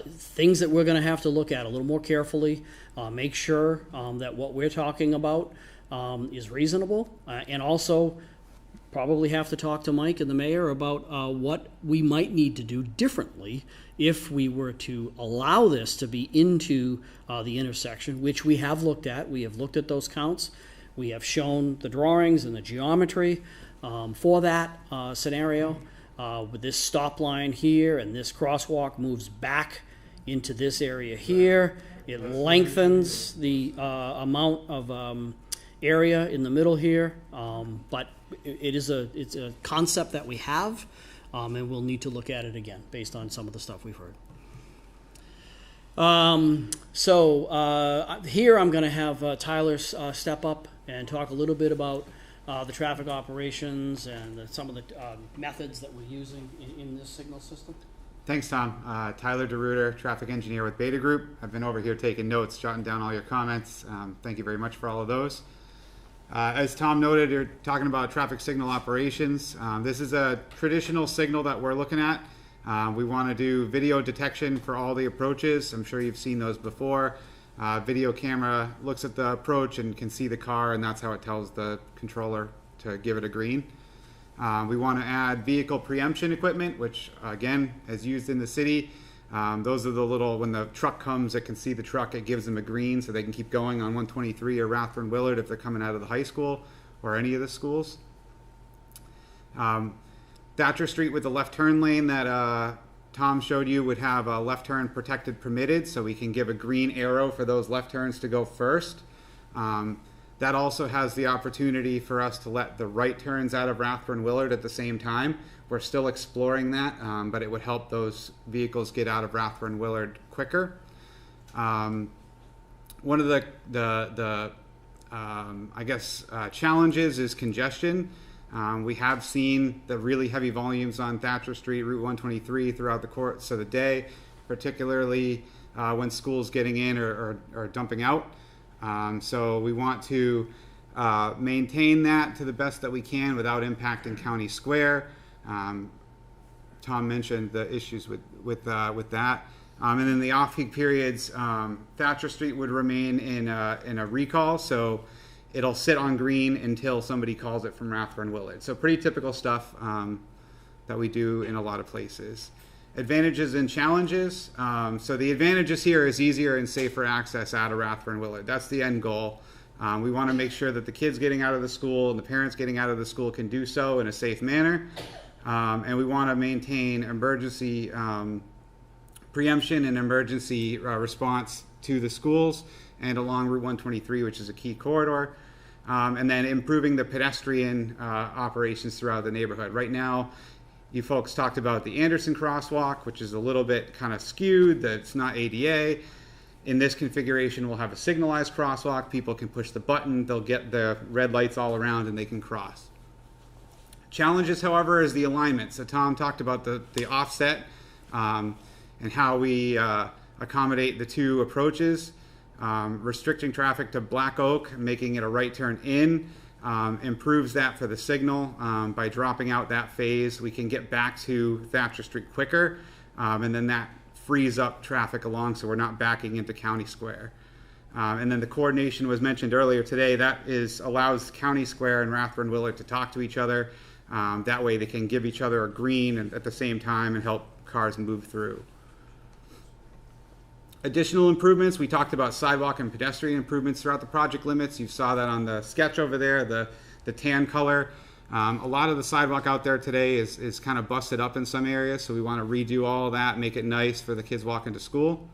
things that we're going to have to look at a little more carefully, make sure that what we're talking about is reasonable, and also probably have to talk to Mike and the mayor about what we might need to do differently if we were to allow this to be into the intersection, which we have looked at. We have looked at those counts. We have shown the drawings and the geometry for that scenario. With this stop line here and this crosswalk moves back into this area here. It lengthens the amount of area in the middle here, but it's a concept that we have, and we'll need to look at it again based on some of the stuff we've heard. Here I'm going to have Tyler step up and talk a little bit about the traffic operations and some of the methods that we're using in this signal system. Thanks, Tom. Tyler DeRuiter, traffic engineer with Beta Group. I've been over here taking notes, jotting down all your comments. Thank you very much for all of those. As Tom noted, you're talking about traffic signal operations. This is a traditional signal that we're looking at. We want to do video detection for all the approaches. I'm sure you've seen those before. Video camera looks at the approach and can see the car, and that's how it tells the controller to give it a green. We want to add vehicle preemption equipment, which again is used in the city. Those are the little, when the truck comes, it can see the truck, it gives them a green so they can keep going on 123 or Rathbun Willard if they're coming out of the high school or any of the schools. Thacher Street with the left turn lane that Tom showed you would have a left turn protected permitted, so we can give a green arrow for those left turns to go first. That also has the opportunity for us to let the right turns out of Rathbun Willard at the same time. We're still exploring that, but it would help those vehicles get out of Rathbun Willard quicker. One of the challenges is congestion. We have seen the really heavy volumes on Thacher Street, Route 123 throughout the course of the day, particularly when school's getting in or dumping out. So we want to maintain that to the best that we can without impacting County Square. Tom mentioned the issues with that. And then the off-peak periods, Thacher Street would remain in a recall, so it'll sit on green until somebody calls it from Rathbun Willard. So pretty typical stuff that we do in a lot of places. Advantages and challenges. So the advantages here is easier and safer access out of Rathbun Willard. That's the end goal. We want to make sure that the kids getting out of the school and the parents getting out of the school can do so in a safe manner. And we want to maintain emergency preemption and emergency response to the schools and along Route 123, which is a key corridor. And then improving the pedestrian operations throughout the neighborhood. Right now, you folks talked about the Anderson crosswalk, which is a little bit kind of skewed, that it's not ADA. In this configuration, we'll have a signalized crosswalk. People can push the button, they'll get the red lights all around and they can cross. Challenges, however, is the alignment. So Tom talked about the offset and how we accommodate the two approaches. Restricting traffic to Black Oak, making it a right turn in, improves that for the signal. By dropping out that phase, we can get back to Thacher Street quicker, and then that frees up traffic along so we're not backing into County Square. And then the coordination was mentioned earlier today. That allows County Square and Rathbun Willard to talk to each other. That way they can give each other a green at the same time and help cars move through. Additional improvements, we talked about sidewalk and pedestrian improvements throughout the project limits. You saw that on the sketch over there, the tan color. A lot of the sidewalk out there today is kind of busted up in some areas, so we want to redo all of that, make it nice for the kids walking to school.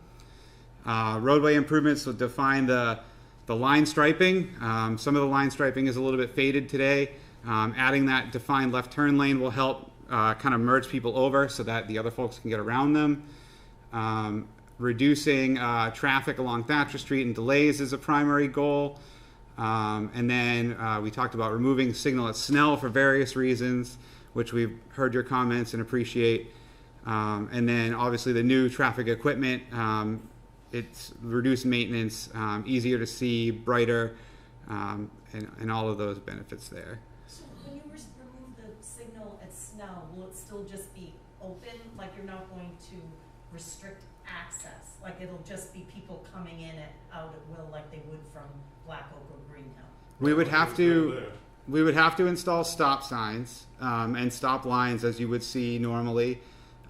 Roadway improvements will define the line striping. Some of the line striping is a little bit faded today. Adding that defined left turn lane will help kind of merge people over so that the other folks can get around them. Reducing traffic along Thacher Street and delays is a primary goal. And then we talked about removing signal at Snell for various reasons, which we've heard your comments and appreciate. And then obviously the new traffic equipment, it's reduced maintenance, easier to see, brighter, and all of those benefits there. So when you remove the signal at Snell, will it still just be open? Like you're not going to restrict access? Like it'll just be people coming in out at will like they would from Black Oak or Green Hill? We would have to install stop signs and stop lines as you would see normally.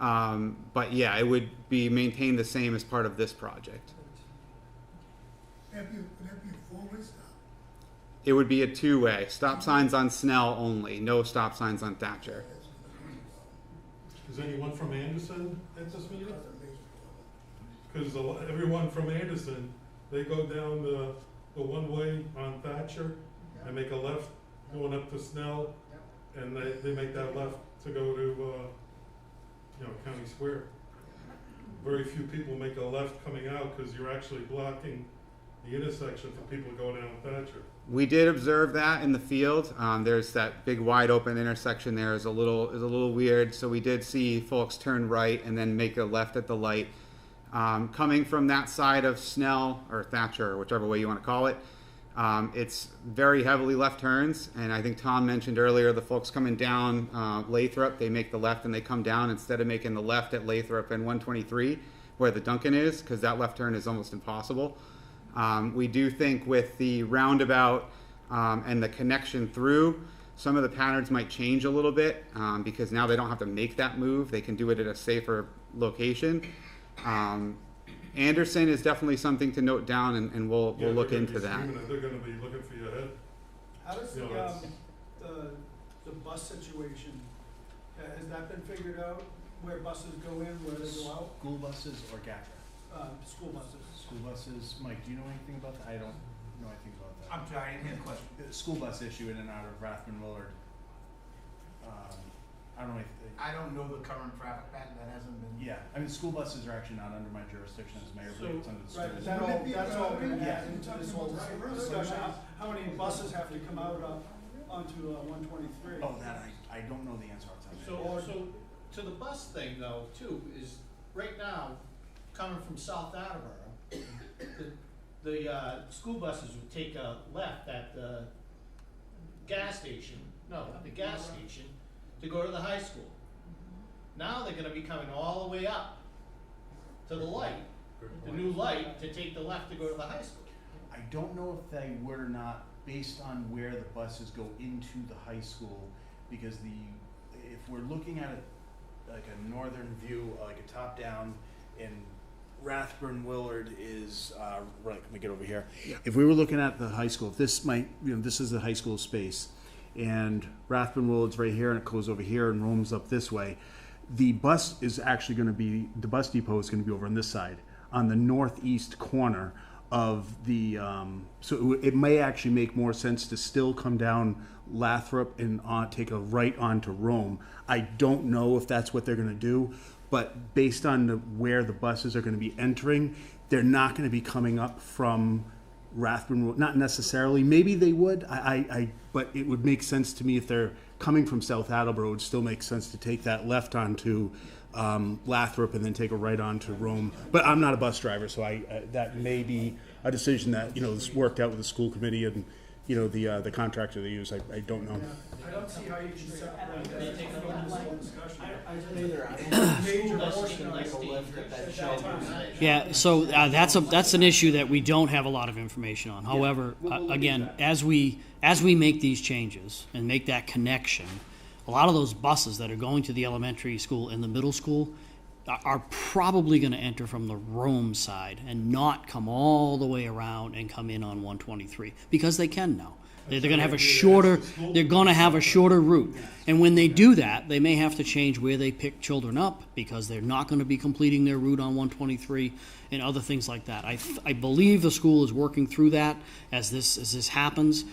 But yeah, it would be maintained the same as part of this project. Would that be four-way stop? It would be a two-way. Stop signs on Snell only, no stop signs on Thacher. Is anyone from Anderson at this meeting? Because everyone from Anderson, they go down the one-way on Thacher and make a left going up to Snell, and they make that left to go to County Square. Very few people make a left coming out because you're actually blocking the intersection for people to go down Thacher. We did observe that in the field. There's that big wide open intersection there is a little weird. So we did see folks turn right and then make a left at the light. Coming from that side of Snell or Thacher, or whichever way you want to call it, it's very heavily left turns. And I think Tom mentioned earlier the folks coming down Lathrop, they make the left and they come down instead of making the left at Lathrop and 123 where the Dunkin' is, because that left turn is almost impossible. We do think with the roundabout and the connection through, some of the patterns might change a little bit because now they don't have to make that move. They can do it at a safer location. Anderson is definitely something to note down, and we'll look into that. They're going to be looking for your head. How does the bus situation, has that been figured out? Where buses go in, where they go out? School buses or GATRA? School buses. School buses. Mike, do you know anything about that? I don't know anything about that. I'm sorry, I didn't hear the question. School bus issue in and out of Rathbun Willard. I don't know if I don't know the current traffic pattern. That hasn't been. Yeah, I mean, school buses are actually not under my jurisdiction as mayor, but it's under the Right, student. that's all going to add into this whole discussion. How many buses have to come out onto 123? Oh, that I don't know the answer to that. So to the bus thing though, too, is right now, coming from South Attleboro, the school buses would take a left at the gas station, to go to the high school. Now they're gonna be coming all the way up to the light, the new light, to take the left to go to the high school. I don't know if they would or not, based on where the buses go into the high school, because if we're looking at it like a northern view, like a top down, and Rathbun Willard is right. Let me get over here. Yeah. If we were looking at the high school, this is the high school space, and Rathbun Willard's right here, and it goes over here and roams up this way. The bus is actually going to be, the bus depot is going to be over on this side, on the northeast corner of the, so it may actually make more sense to still come down Lathrop and take a right onto Rome. I don't know if that's what they're going to do, but based on where the buses are going to be entering, they're not going to be coming up from Rathbun, not necessarily. Maybe they would, but it would make sense to me if they're coming from South Attleboro. It would still make sense to take that left onto Lathrop and then take a right onto Rome. But I'm not a bus driver, so that may be a decision that is worked out with the school committee and the contractor they use. I don't know. I don't see how you can separate that discussion. Yeah, so that's an issue that we don't have a lot of information on. However, again, as we make these changes and make that connection, a lot of those buses that are going to the elementary school and the middle school are probably going to enter from the Rome side and not come all the way around and come in on 123 because they can now. They're going to have a shorter. They're going to have a shorter route, and when they do that, they may have to change where they pick children up because they're not going to be completing their route on 123 and other things like that. I believe the school is working through that as this happens.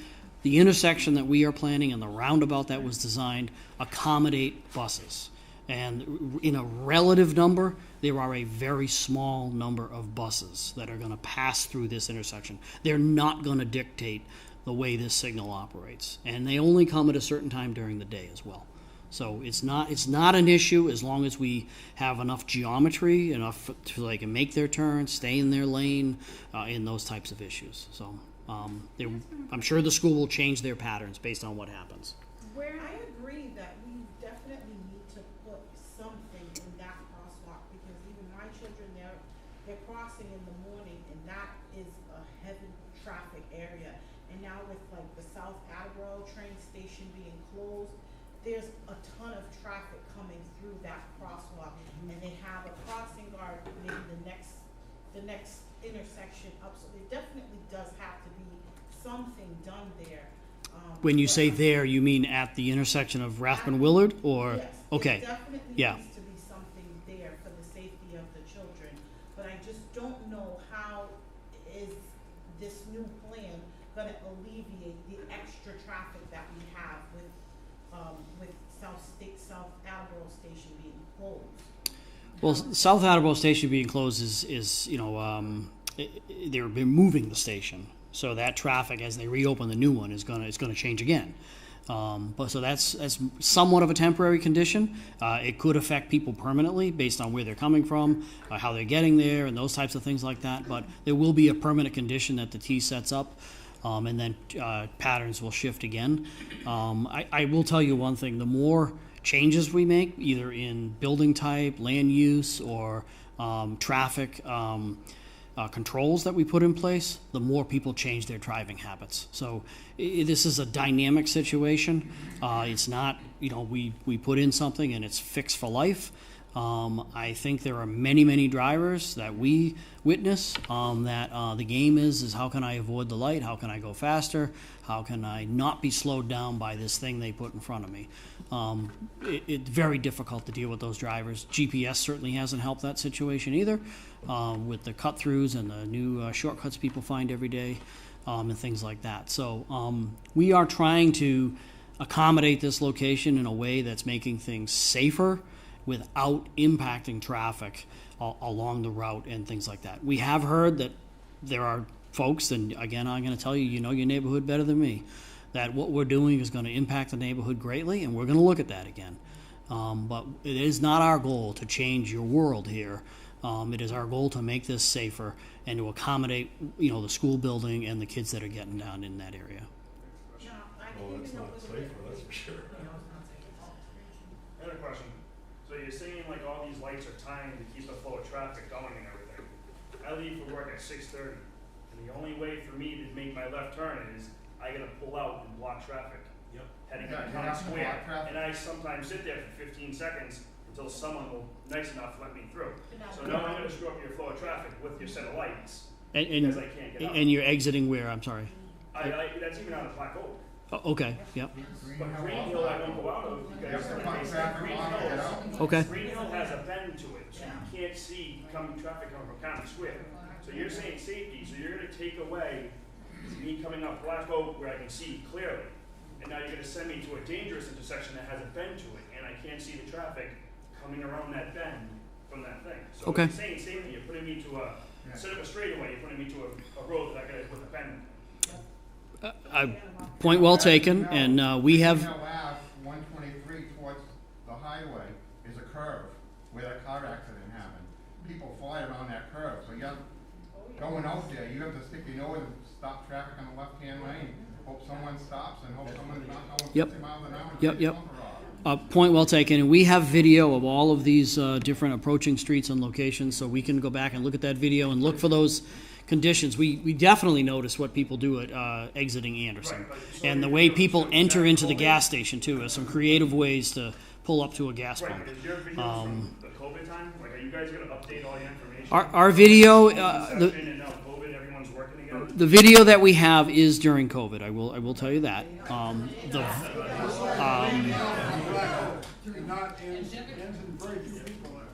The intersection that we are planning and the roundabout that was designed accommodate buses, and in a relative number, there are a very small number of buses that are going to pass through this intersection. They're not going to dictate the way this signal operates, and they only come at a certain time during the day as well. So it's not an issue as long as we have enough geometry, enough to they can make their turn, stay in their lane, in those types of issues. So I'm sure the school will change their patterns based on what happens. Where I agree that we definitely need to put something in that crosswalk because even my children, they're crossing in the morning, and that is a heavy traffic area. And now with like the South Attleboro train station being closed, there's a ton of traffic coming through that crosswalk, and they have a crossing guard maybe the next intersection up. So there definitely does have to be something done there. When you say there, you mean at the intersection of Rathbun Willard, or yes, okay, there definitely needs to be something there for the safety of the children. But I just don't know how is this new plan going to alleviate the extra traffic that we have with South Attleboro Station being closed. Well, South Attleboro Station being closed is they're moving the station, so that traffic as they reopen the new one is going to change again. But so that's somewhat of a temporary condition. It could affect people permanently based on where they're coming from, how they're getting there, and those types of things like that. But there will be a permanent condition that the T sets up. And then patterns will shift again. I will tell you one thing, the more changes we make, either in building type, land use, or traffic controls that we put in place, the more people change their driving habits. So this is a dynamic situation. It's not, we put in something and it's fixed for life. I think there are many drivers that we witness that the game is how can I avoid the light? How can I go faster? How can I not be slowed down by this thing they put in front of me? It's very difficult to deal with those drivers. GPS certainly hasn't helped that situation either, with the cut-throughs and the new shortcuts people find every day, and things like that. So we are trying to accommodate this location in a way that's making things safer without impacting traffic along the route and things like that. We have heard that there are folks, and again, I'm going to tell you, you know your neighborhood better than me, that what we're doing is going to impact the neighborhood greatly, and we're going to look at that again. But it is not our goal to change your world here. It is our goal to make this safer and to accommodate, the school building and the kids that are getting down in that area. Well, it's not safer, that's for sure. Another question. So you're saying like all these lights are timed to keep the flow of traffic going and everything. I leave for work at 6:30, and the only way for me to make my left turn is I gotta pull out and block traffic. Yep. Heading into town square, and I sometimes sit there for 15 seconds until someone will nice enough let me through. So now I'm gonna screw up your flow of traffic with your set of lights because I can't get out. And you're exiting where? I'm sorry. That's even on the Black Oak. Okay, yep. But Green Hill I don't go out of because Green Hill has a bend to it, so you can't see traffic coming from County Square. So you're saying safety, so you're gonna take away me coming up Black Oak where I can see clearly. And now you're gonna send me to a dangerous intersection that has a bend to it, and I can't see the traffic coming around that bend from that thing. So Okay. you're saying safety, you're putting me to instead of a straightaway, you're putting me to a road that I gotta put a bend in. Point well taken, and we have. 123 towards the highway is a curve where that car accident happened. People fly around that curve, so you're going out there, you have to stick your nose and stop traffic on the left-hand lane. Hope someone stops and hope someone's not going 50 miles an hour. Yep. Point well taken, and we have video of all of these different approaching streets and locations, so we can go back and look at that video and look for those conditions. We definitely notice what people do at exiting Anderson, and the way people enter into the gas station too. There's some creative ways to pull up to a gas pump. Right, but is your video from the COVID time? Like, are you guys gonna update all your information? Our video, And now COVID, everyone's working again? the video that we have is during COVID. I will tell you that. Not ends in very few people there.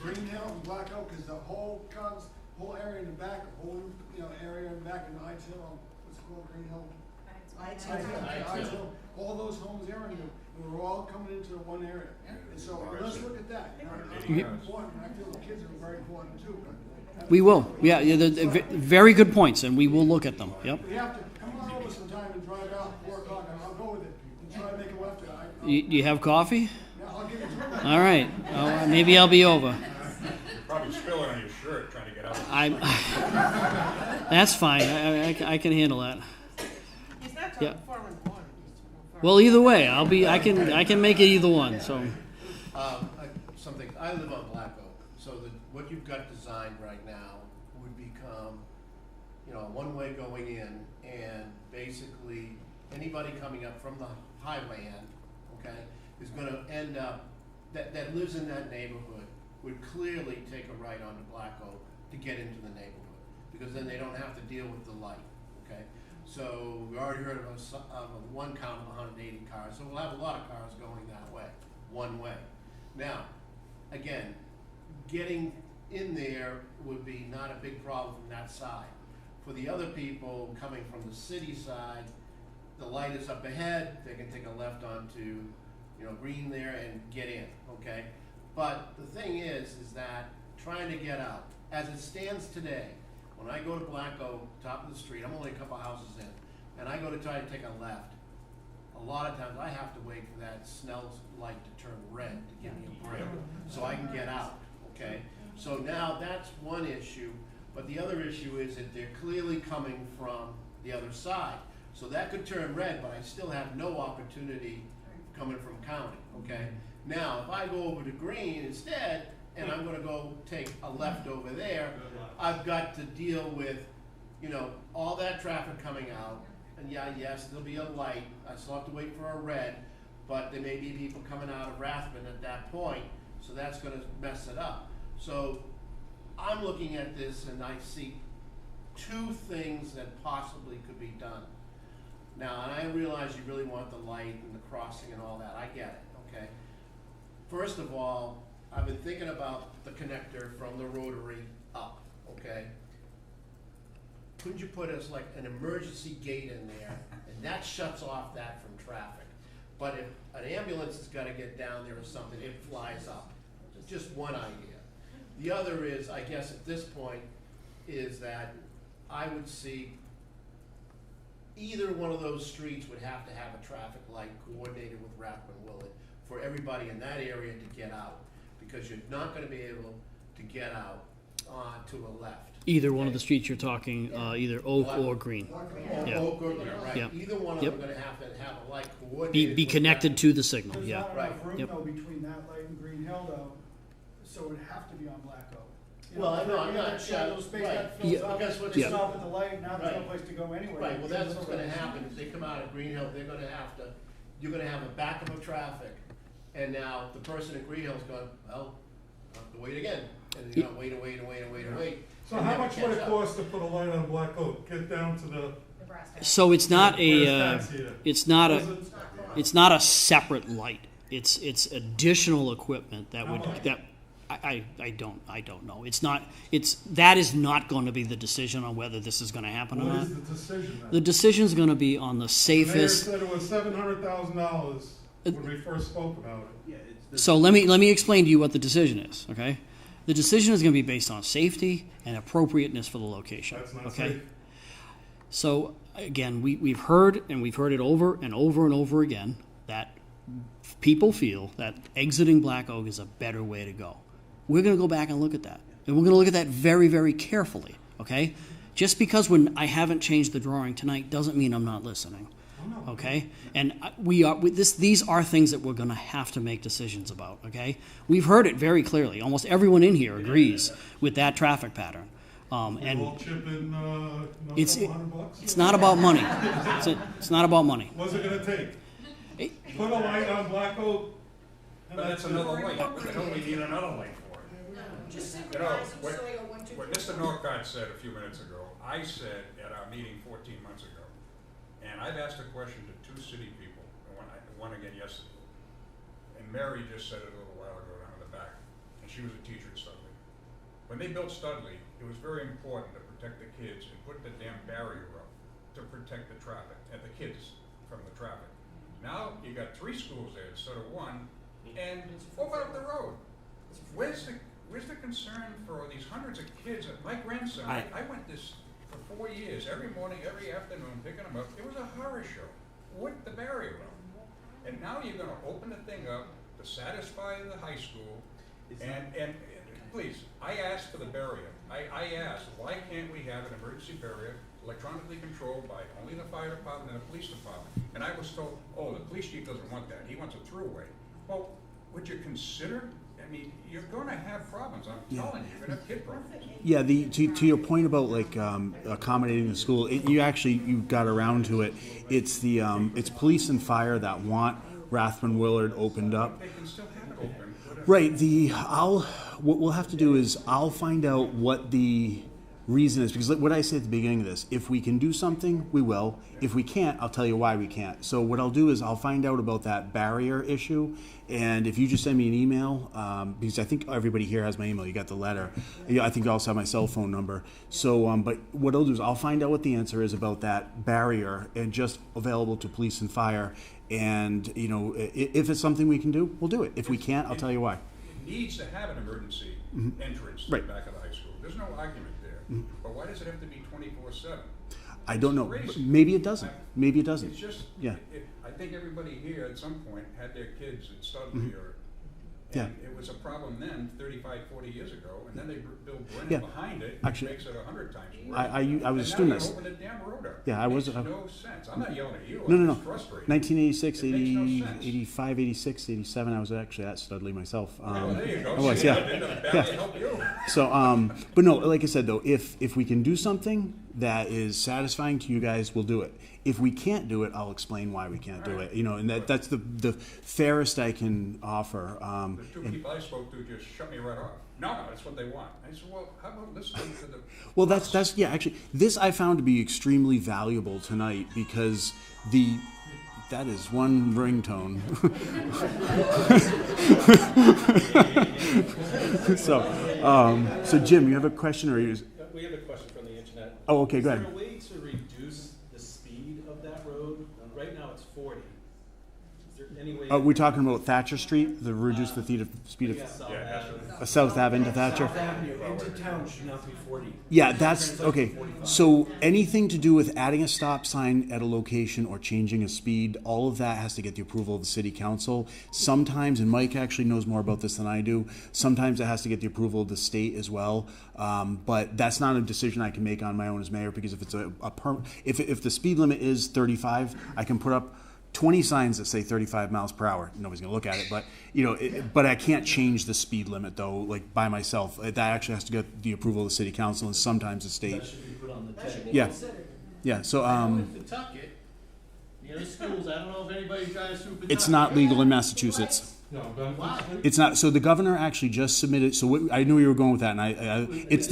Green Hill and Black Oak is the whole area in the back, whole area in the back in Untitled, what's it called, Green Hill? Untitled. All those homes there, and we're all coming into one area. And so let's look at that. I'm important. I feel the kids are very important too. But We will. Yeah, very good points, and we will look at them. Yep. we have to come on over sometime and drive out at 4 o'clock, and I'll go with it and try to make a left. You have coffee? Yeah, I'll give it to you. All right. Maybe I'll be over. Probably spill it on your shirt trying to get out. That's fine. I can handle that. He's not talking 4 and 1. Well, either way, I can make it either one. So. Something. I live on Black Oak, so what you've got designed right now would become, a one-way going in, and basically anybody coming up from the highway end, okay, is going to end up that lives in that neighborhood would clearly take a right onto Black Oak to get into the neighborhood, because then they don't have to deal with the light, okay? So we already heard of one count of 180 cars, so we'll have a lot of cars going that way, one way. Now, again, getting in there would be not a big problem from that side. For the other people coming from the city side, the light is up ahead, they can take a left onto, Green there and get in, okay? But the thing is that trying to get out, as it stands today, when I go to Black Oak, top of the street, I'm only a couple houses in, and I go to try to take a left, a lot of times I have to wait for that Snell's light to turn red to give me a break, so I can get out, okay? So now that's one issue, but the other issue is that they're clearly coming from the other side. So that could turn red, but I still have no opportunity coming from county, okay? Now, if I go over to Green instead, and I'm gonna go take a left over there, I've got to deal with, all that traffic coming out, and yes, there'll be a light, I still have to wait for a red, but there may be people coming out of Rathbun at that point, so that's gonna mess it up. So, I'm looking at this and I see 2 things that possibly could be done. Now, and I realize you really want the light and the crossing and all that, I get it, okay? First of all, I've been thinking about the connector from the rotary up, okay? Couldn't you put us like an emergency gate in there, and that shuts off that from traffic? But if an ambulance has gotta get down there or something, it flies up. Just one idea. The other is, I guess at this point, is that I would see either one of those streets would have to have a traffic light coordinated with Rathbun Willard for everybody in that area to get out, because you're not gonna be able to get out to the left. Either one of the streets you're talking, either Oak or Green. Yeah. Oak or Green, right? Yep. Either one of Yep. them are gonna have to have a light coordinated. Be with connected that. to the signal. There's Yeah. not enough room Yep. though between that light and Green Hill though, so it would have to be on Black Oak. Well, I know, I'm not that sure, shadow space right. that fills Yeah. up, Because what's- just stop at the light, now there's no Right. place to go anyway. Right, well, that's what's gonna happen, if they come out of Green Hill, they're gonna have to, you're gonna have a backup of traffic, and now the person in Green Hill's going, well, I have to wait again, and wait. So and how never much would catch it up. cost to put a light on Black Oak? Get down to the the brass tacks. So it's not Brass tacks here. it's not a separate light. It's additional equipment that would that I don't know. That is not going to be the decision on whether this is going to happen or What not. is the decision then? The decision is going to be on the The mayor safest. said it was $700,000 when we first spoke about it. So let me explain to you what the decision is. Okay, the decision is going to be based on safety and appropriateness for the location. That's not okay. safe. So again, we've heard it over and over and over again that people feel that exiting Black Oak is a better way to go. We're going to go back and look at that, and we're going to look at that very, very carefully. Okay, just because I haven't changed the drawing tonight doesn't mean I'm not listening. Okay, and these are things that we're going to have to make decisions about. Okay, we've heard it very clearly. Almost everyone in here agrees with that traffic pattern. And We'll chip in it's $100. it's not about money. It's not about money. What's it gonna take? Put a light on Black Oak. and But that's it. another light. What the hell do we need another light for? You know, what Mr. Norcott said a few minutes ago, I said at our meeting 14 months ago, and I've asked a question to two city people, one again yesterday. And Mary just said it a little while ago down in the back, and she was a teacher at Studley. When they built Studley, it was very important to protect the kids and put the damn barrier up to protect the traffic, and the kids from the traffic. Now you got 3 schools there instead of 1, and open up the road. Where's the concern for these hundreds of kids? My grandson, I went this for 4 years, every morning, every afternoon, picking them up. It was a horror show with the barrier up. And now you're gonna open the thing up to satisfy the high school, and please, I asked for the barrier. I asked, why can't we have an emergency barrier electronically controlled by only the fire department and the police department? And I was told, oh, the police chief doesn't want that. He wants a throughway. Well, would you consider? I mean, you're going to have problems. I'm telling you, you're going to have kid problems. Yeah, to your point about like accommodating the school, you got around to it. It's it's police and fire that want Rathbun Willard opened up. They can still have it open. Right. What we'll have to do is I'll find out what the reason is, because what I said at the beginning of this, if we can do something, we will. If we can't, I'll tell you why we can't. So what I'll do is I'll find out about that barrier issue, and if you just send me an email, because I think everybody here has my email, you got the letter. I think you also have my cell phone number. So, but what I'll do is I'll find out what the answer is about that barrier, and just available to police and fire. And if it's something we can do, we'll do it. If we can't, I'll tell you why. It needs to have an emergency entrance to the back of the high school. There's no argument there. But why does it have to be 24/7? I don't know. Crazy. Maybe it doesn't. Maybe it doesn't. It's just, yeah. I think everybody here at some point had their kids at Studley and it was a problem then, 35, 40 years ago, and then they built Brennan behind it, which makes it 100 times worse. I was a student. Now you open the damn road up. Yeah, I was. It makes no sense. I'm not yelling at you. No. It's frustrating. 1986, It makes no 80, sense. 85, 86, 87. I was actually at Studley myself. Well, there you go. I was, See, yeah. that didn't barely help you. So, but no, like I said though, if we can do something that is satisfying to you guys, we'll do it. If we can't do it, I'll explain why we can't do it. And that's the fairest I can offer. The 2 people I spoke to just shut me right off. No, that's what they want. I said, well, how about listening to the... Well, that's yeah. Actually, this I found to be extremely valuable tonight, because that is one ringtone. So Jim, you have a question, or you? We have a question from the internet. Oh, okay, go ahead. Is there a way to reduce the speed of that road? Right now it's 40. Is there any way? We're talking about Thacher Street, reduce the speed of South Ave into Thacher. South Avenue into town should not be 40. Yeah, that's okay. So anything to do with adding a stop sign at a location or changing a speed, all of that has to get the approval of the city council. Sometimes, and Mike actually knows more about this than I do, sometimes it has to get the approval of the state as well. But that's not a decision I can make on my own as mayor, because if it's if the speed limit is 35, I can put up 20 signs that say 35 miles per hour. Nobody's gonna look at it, but but I can't change the speed limit though, like by myself. That actually has to get the approval of the city council and sometimes the state. That should be put on the table. Yeah, yeah. So Pawtucket, near the schools, I don't know if anybody drives through Pawtucket. it's not legal in Massachusetts. It's not. So the governor actually just submitted. So I knew you were going with that, and it's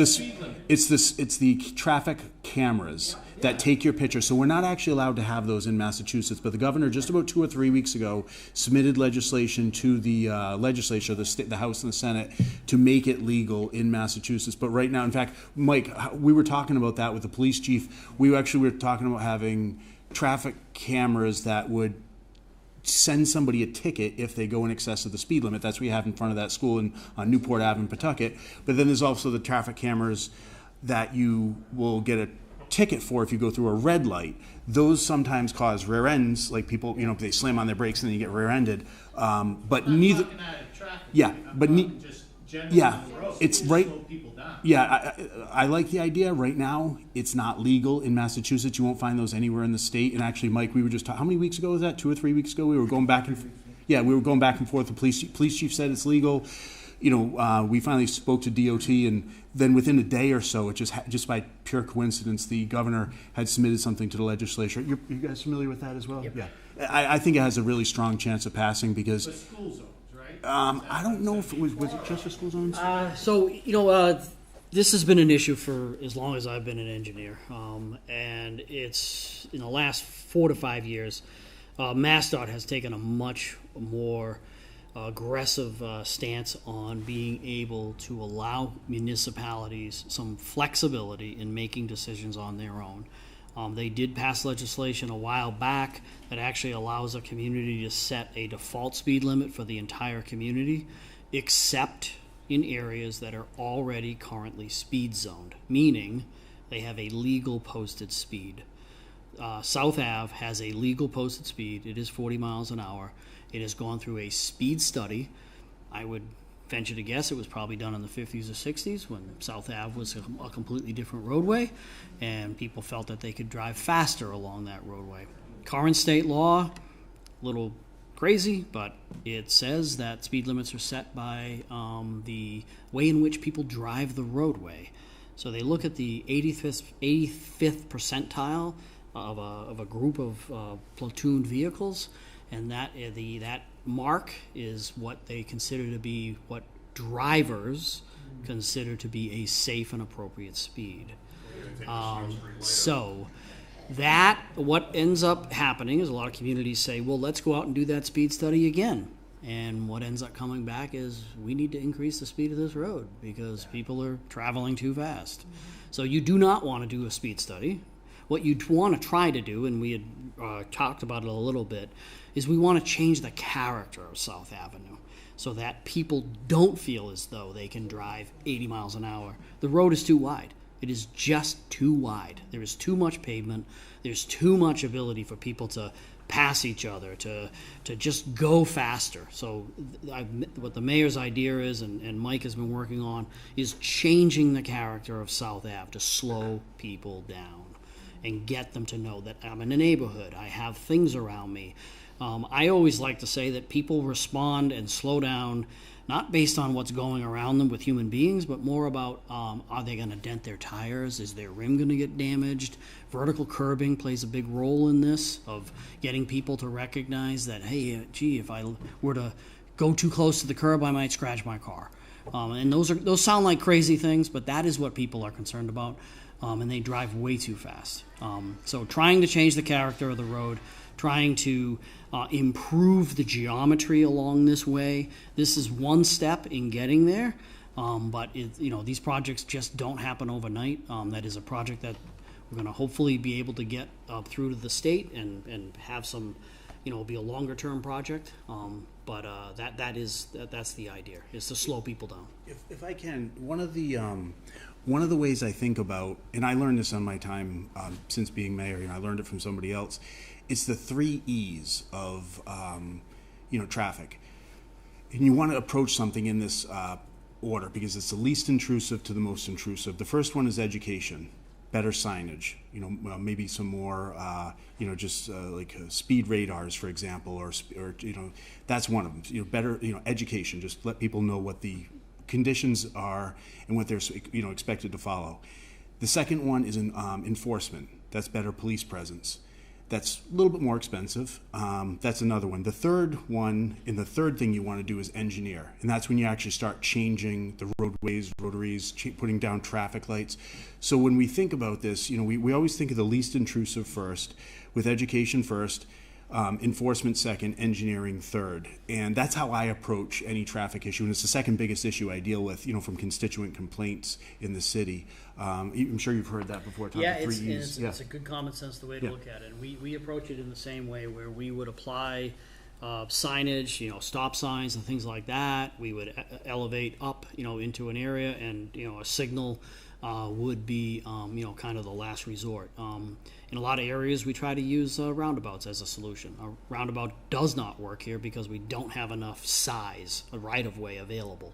the traffic cameras. that take your picture. So we're not actually allowed to have those in Massachusetts, but the governor just about 2 or 3 weeks ago submitted legislation to the legislature, the House and the Senate, to make it legal in Massachusetts. But right now, in fact, Mike, we were talking about that with the police chief. We were talking about having traffic cameras that would send somebody a ticket if they go in excess of the speed limit. That's what we have in front of that school on Newport Ave in Pawtucket. But then there's also the traffic cameras that you will get a ticket for if you go through a red light. Those sometimes cause rear ends, like people, they slam on their brakes and then you get rear-ended. But neither. Yeah, but it's right. Yeah, I like the idea. Right now, it's not legal in Massachusetts. You won't find those anywhere in the state. And actually, Mike, we were just how many weeks ago was that? 2 or 3 weeks ago, we were going back and we were going back and forth. The police chief said it's legal. We finally spoke to DOT, and then within a day or so, it just by pure coincidence, the governor had submitted something to the legislature. You guys familiar with that as well? Yep. Yeah. I think it has a really strong chance of passing because. But school zones, right? I don't know if it was it just for school zones? This has been an issue for as long as I've been an engineer, and it's in the last 4 to 5 years, MassDOT has taken a much more aggressive stance on being able to allow municipalities some flexibility in making decisions on their own. They did pass legislation a while back that actually allows a community to set a default speed limit for the entire community, except in areas that are already currently speed zoned, meaning they have a legal posted speed. South Ave has a legal posted speed. It is 40 miles an hour. It has gone through a speed study. I would venture to guess it was probably done in the 50s or 60s when South Ave was a completely different roadway and people felt that they could drive faster along that roadway. Current state law, a little crazy, but it says that speed limits are set by the way in which people drive the roadway. So they look at the 85th percentile of a group of platoon vehicles, and that mark is what they consider to be what drivers consider to be a safe and appropriate speed. So that what ends up happening is a lot of communities say, well, let's go out and do that speed study again. And what ends up coming back is we need to increase the speed of this road because people are traveling too fast. So you do not want to do a speed study. What you want to try to do, and we had talked about it a little bit, is we want to change the character of South Avenue so that people don't feel as though they can drive 80 miles an hour. The road is too wide. It is just too wide. There is too much pavement. There's too much ability for people to pass each other, to just go faster. So what the mayor's idea is, and Mike has been working on, is changing the character of South Ave to slow people down and get them to know that I'm in a neighborhood. I have things around me. I always like to say that people respond and slow down not based on what's going around them with human beings, but more about are they going to dent their tires? Is their rim going to get damaged? Vertical curbing plays a big role in this, of getting people to recognize that, hey, gee, if I were to go too close to the curb, I might scratch my car. And those sound like crazy things, but that is what people are concerned about, and they drive way too fast. So trying to change the character of the road, trying to improve the geometry along this way. This is one step in getting there, but these projects just don't happen overnight. That is a project that we're going to hopefully be able to get through to the state and have some, be a longer term project. But that's the idea, is to slow people down. If I can, one of the ways I think about, and I learned this on my time since being mayor, and I learned it from somebody else. It's the 3 E's of traffic, and you want to approach something in this order because it's the least intrusive to the most intrusive. The first one is education, better signage. Maybe some more, like speed radars, for example, or that's one of them. Better, education. Just let people know what the conditions are and what they're expected to follow. The second one is enforcement. That's better police presence. That's a little bit more expensive. That's another one. The third one, and the third thing you want to do is engineer. And that's when you actually start changing the roadways, rotaries, putting down traffic lights. So when we think about this, we always think of the least intrusive first, with education first, enforcement second, engineering third. And that's how I approach any traffic issue. And it's the second biggest issue I deal with, from constituent complaints in the city. I'm sure you've heard that before. Yeah, it's a good common sense the way to look at it. And we approach it in the same way, where we would apply signage, stop signs and things like that. We would elevate up, into an area, and, a signal would be, kind of the last resort. In a lot of areas, we try to use roundabouts as a solution. A roundabout does not work here because we don't have enough size, a right-of-way available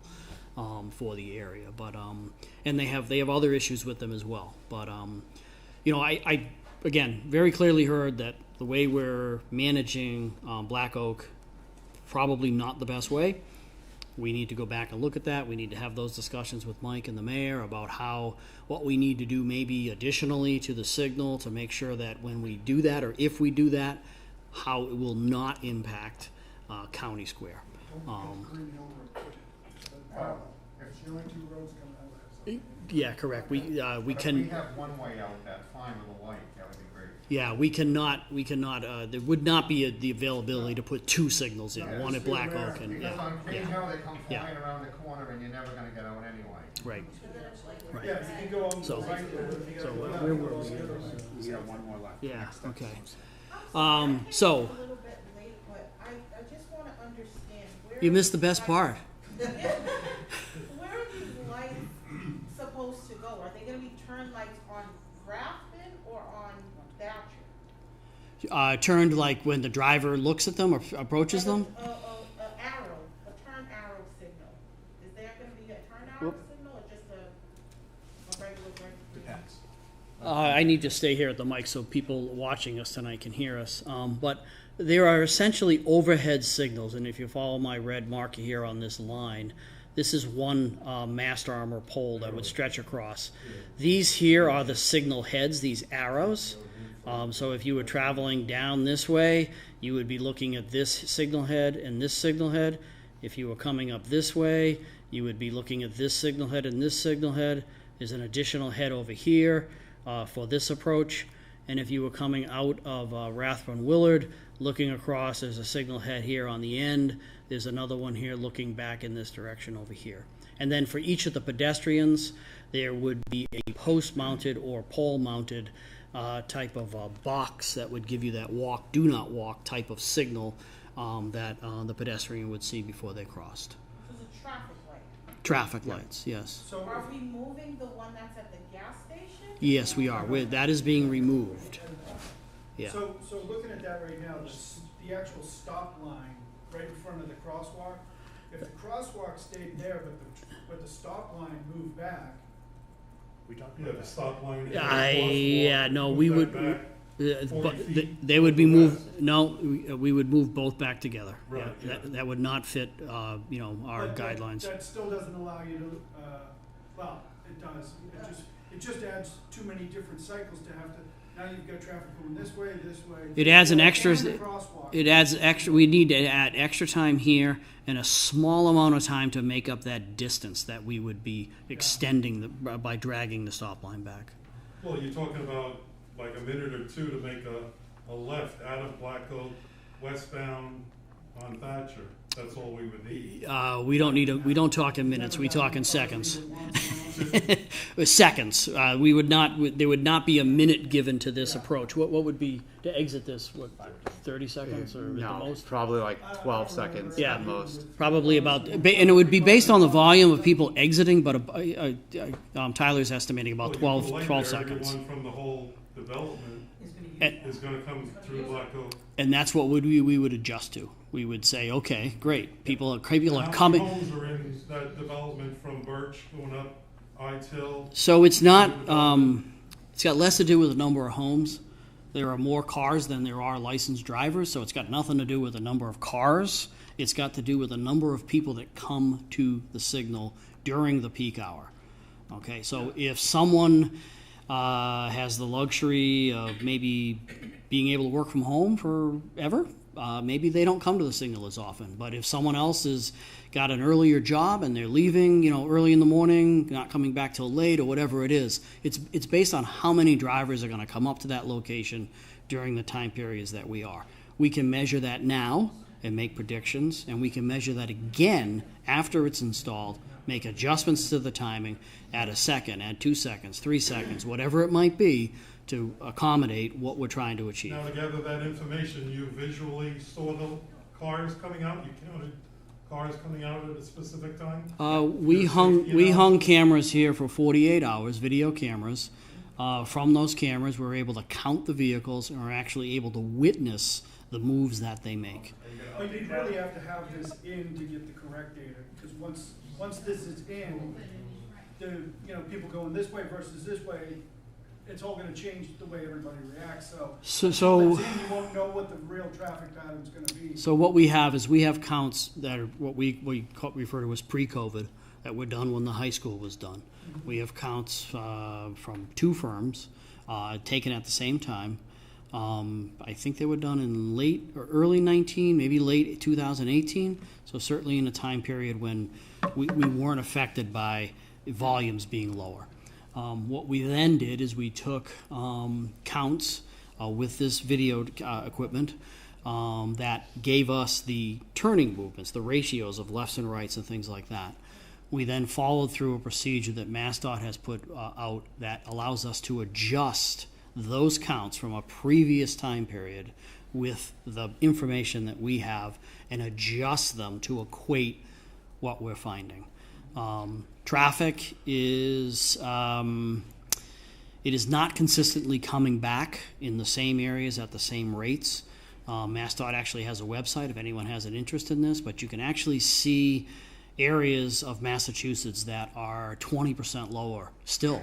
for the area. But and they have other issues with them as well. But I again very clearly heard that the way we're managing Black Oak, probably not the best way. We need to go back and look at that. We need to have those discussions with Mike and the mayor about what we need to do maybe additionally to the signal to make sure that when we do that, or if we do that, how it will not impact County Square. It's the only two roads coming out. Yeah, correct. We If we can. have one way out, that's fine with a light, that would be great. Yeah, we cannot. There would not be the availability to put two signals in, one at Black Oak and Because on Green Hill, they come Yeah. flying around the corner and you're never gonna get out anyway. Right. Right. Yeah, you can go on So- the right there. so where were we? We got one more left. Yeah. Okay. So A little bit late, but I just wanna understand where. you missed the best part. Where are these lights supposed to go? Are they gonna be turn lights on Rathbun or on Thacher? Turned like when the driver looks at them or approaches them. A turn arrow signal. Is there gonna be a turn arrow signal or just a regular green? Depends. I need to stay here at the mic so people watching us tonight can hear us. But there are essentially overhead signals, and if you follow my red marker here on this line, this is one mast arm or pole that would stretch across. These here are the signal heads, these arrows. So if you were traveling down this way, you would be looking at this signal head and this signal head. If you were coming up this way, you would be looking at this signal head and this signal head. There's an additional head over here for this approach. And if you were coming out of Rathbun Willard, looking across, there's a signal head here on the end. There's another one here looking back in this direction over here. And then for each of the pedestrians, there would be a post-mounted or pole-mounted type of box that would give you that walk, do not walk type of signal that the pedestrian would see before they crossed. This is a traffic light. Traffic lights, yes. So are we moving the one that's at the gas station? Yes, we are. That is being removed. Yeah. So looking at that right now, the actual stop line right in front of the crosswalk, if the crosswalk stayed there, but the stop line moved back. We talked about the stop line. We would. But they would be moved. No, we would move both back together. Right. Yeah, that would not fit. Our guidelines. That still doesn't allow you to. Well, it does. It just adds too many different cycles to have to. Now you've got traffic going this way. It adds an extra. And the crosswalk. It adds extra. We need to add extra time here and a small amount of time to make up that distance that we would be extending by dragging the stop line back. Well, you're talking about like a minute or two to make a left out of Black Oak, westbound on Thacher. That's all we would need. We don't need we don't talk in minutes. We talk in seconds. Seconds. We would not. There would not be a minute given to this approach. What would be to exit this? What, 30 seconds or the most? Probably like 12 seconds at most. Probably about, and it would be based on the volume of people exiting. But Tyler's estimating about 12 seconds. Everyone from the whole development is going to come through Black Oak. And that's what we would adjust to. We would say, okay, great. People are coming. How many homes are in that development from Birch going up Hill? So it's not. It's got less to do with the number of homes. There are more cars than there are licensed drivers, so it's got nothing to do with the number of cars. It's got to do with the number of people that come to the signal during the peak hour. Okay, so if someone has the luxury of maybe being able to work from home forever, maybe they don't come to the signal as often. But if someone else has got an earlier job and they're leaving, early in the morning, not coming back till late or whatever it is, it's based on how many drivers are going to come up to that location during the time periods that we are. We can measure that now and make predictions, and we can measure that again after it's installed, make adjustments to the timing, add a second, add 2 seconds, 3 seconds, whatever it might be, to accommodate what we're trying to achieve. Now, to gather that information, you visually saw the cars coming out? You counted cars coming out at a specific time? We hung cameras here for 48 hours, video cameras. From those cameras, we're able to count the vehicles and we're actually able to witness the moves that they make. But you really have to have this in to get the correct data, because once this is in, people going this way versus this way, it's all going to change the way everybody reacts. So you won't know what the real traffic pattern is going to be. So what we have is we have counts that are what we refer to as pre-COVID, that were done when the high school was done. We have counts from 2 firms taken at the same time. I think they were done in late or early 19, maybe late 2018. So certainly in a time period when we weren't affected by volumes being lower. What we then did is we took counts with this video equipment that gave us the turning movements, the ratios of lefts and rights and things like that. We then followed through a procedure that MassDOT has put out that allows us to adjust those counts from a previous time period with the information that we have and adjust them to equate what we're finding. Traffic is it is not consistently coming back in the same areas at the same rates. MassDOT actually has a website if anyone has an interest in this, but you can actually see areas of Massachusetts that are 20% lower still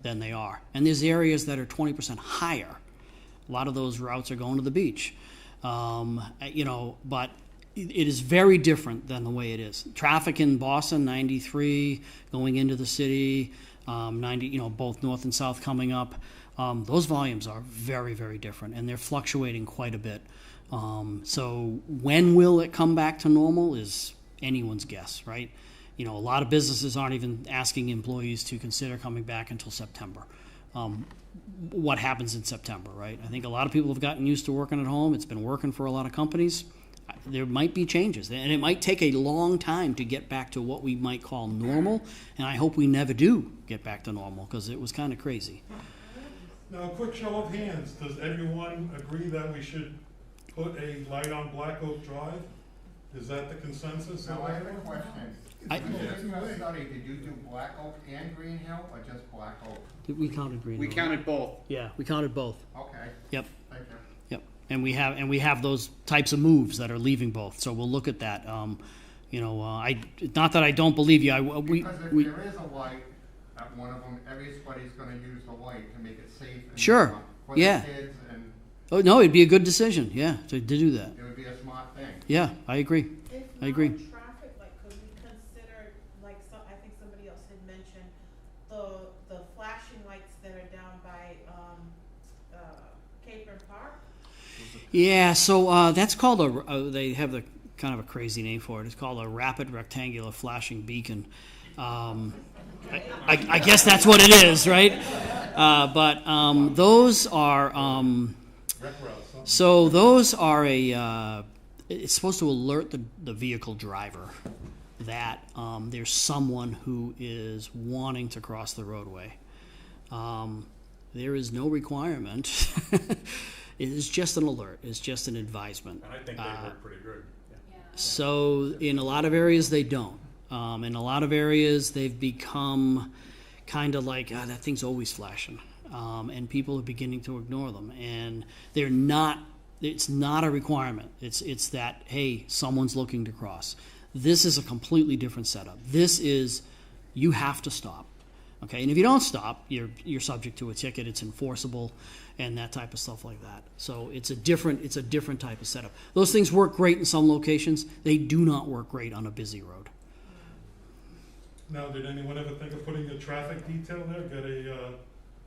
than they are. And there's areas that are 20% higher. A lot of those routes are going to the beach. But it is very different than the way it is. Traffic in Boston, 93, going into the city, 90, both north and south coming up. Those volumes are very, very different, and they're fluctuating quite a bit. So when will it come back to normal is anyone's guess, right? A lot of businesses aren't even asking employees to consider coming back until September. What happens in September, right? I think a lot of people have gotten used to working at home. It's been working for a lot of companies. There might be changes, and it might take a long time to get back to what we might call normal, and I hope we never do get back to normal, because it was kind of crazy. Now, a quick show of hands. Does everyone agree that we should put a light on Black Oak Drive? Is that the consensus? Now, I have a question. In the study, did you do Black Oak and Green Hill, or just Black Oak? We counted Green We Hill, counted right? both. Yeah, we counted both. Okay. Yep. Thank you. Yep. And we have those types of moves that are leaving both. So we'll look at that. Not that I don't believe you. Because if there is a light at one of them, everybody's going to use the light to make it safe. And Sure. for Yeah. the kids and Oh no, it'd be a good decision. Yeah, to do that. it would be a smart thing. Yeah, I agree. I agree. Traffic, could we consider, I think somebody else had mentioned, the flashing lights that are down by, Capron Park? Yeah, so that's called they have the kind of a crazy name for it. It's called a rapid rectangular flashing beacon. I guess that's what it is, right? But those are those are it's supposed to alert the vehicle driver that there's someone who is wanting to cross the roadway. There is no requirement. It is just an alert. It's just an advisement. And I think they work pretty good. Yeah. So in a lot of areas they don't. In a lot of areas they've become kind of like, that thing's always flashing. And people are beginning to ignore them. And they're not, it's not a requirement. It's that, hey, someone's looking to cross. This is a completely different setup. This is, you have to stop. Okay, and if you don't stop, you're subject to a ticket. It's enforceable, and that type of stuff like that. So it's a different type of setup. Those things work great in some locations. They do not work great on a busy road. Now, did anyone ever think of putting a traffic detail there? Get a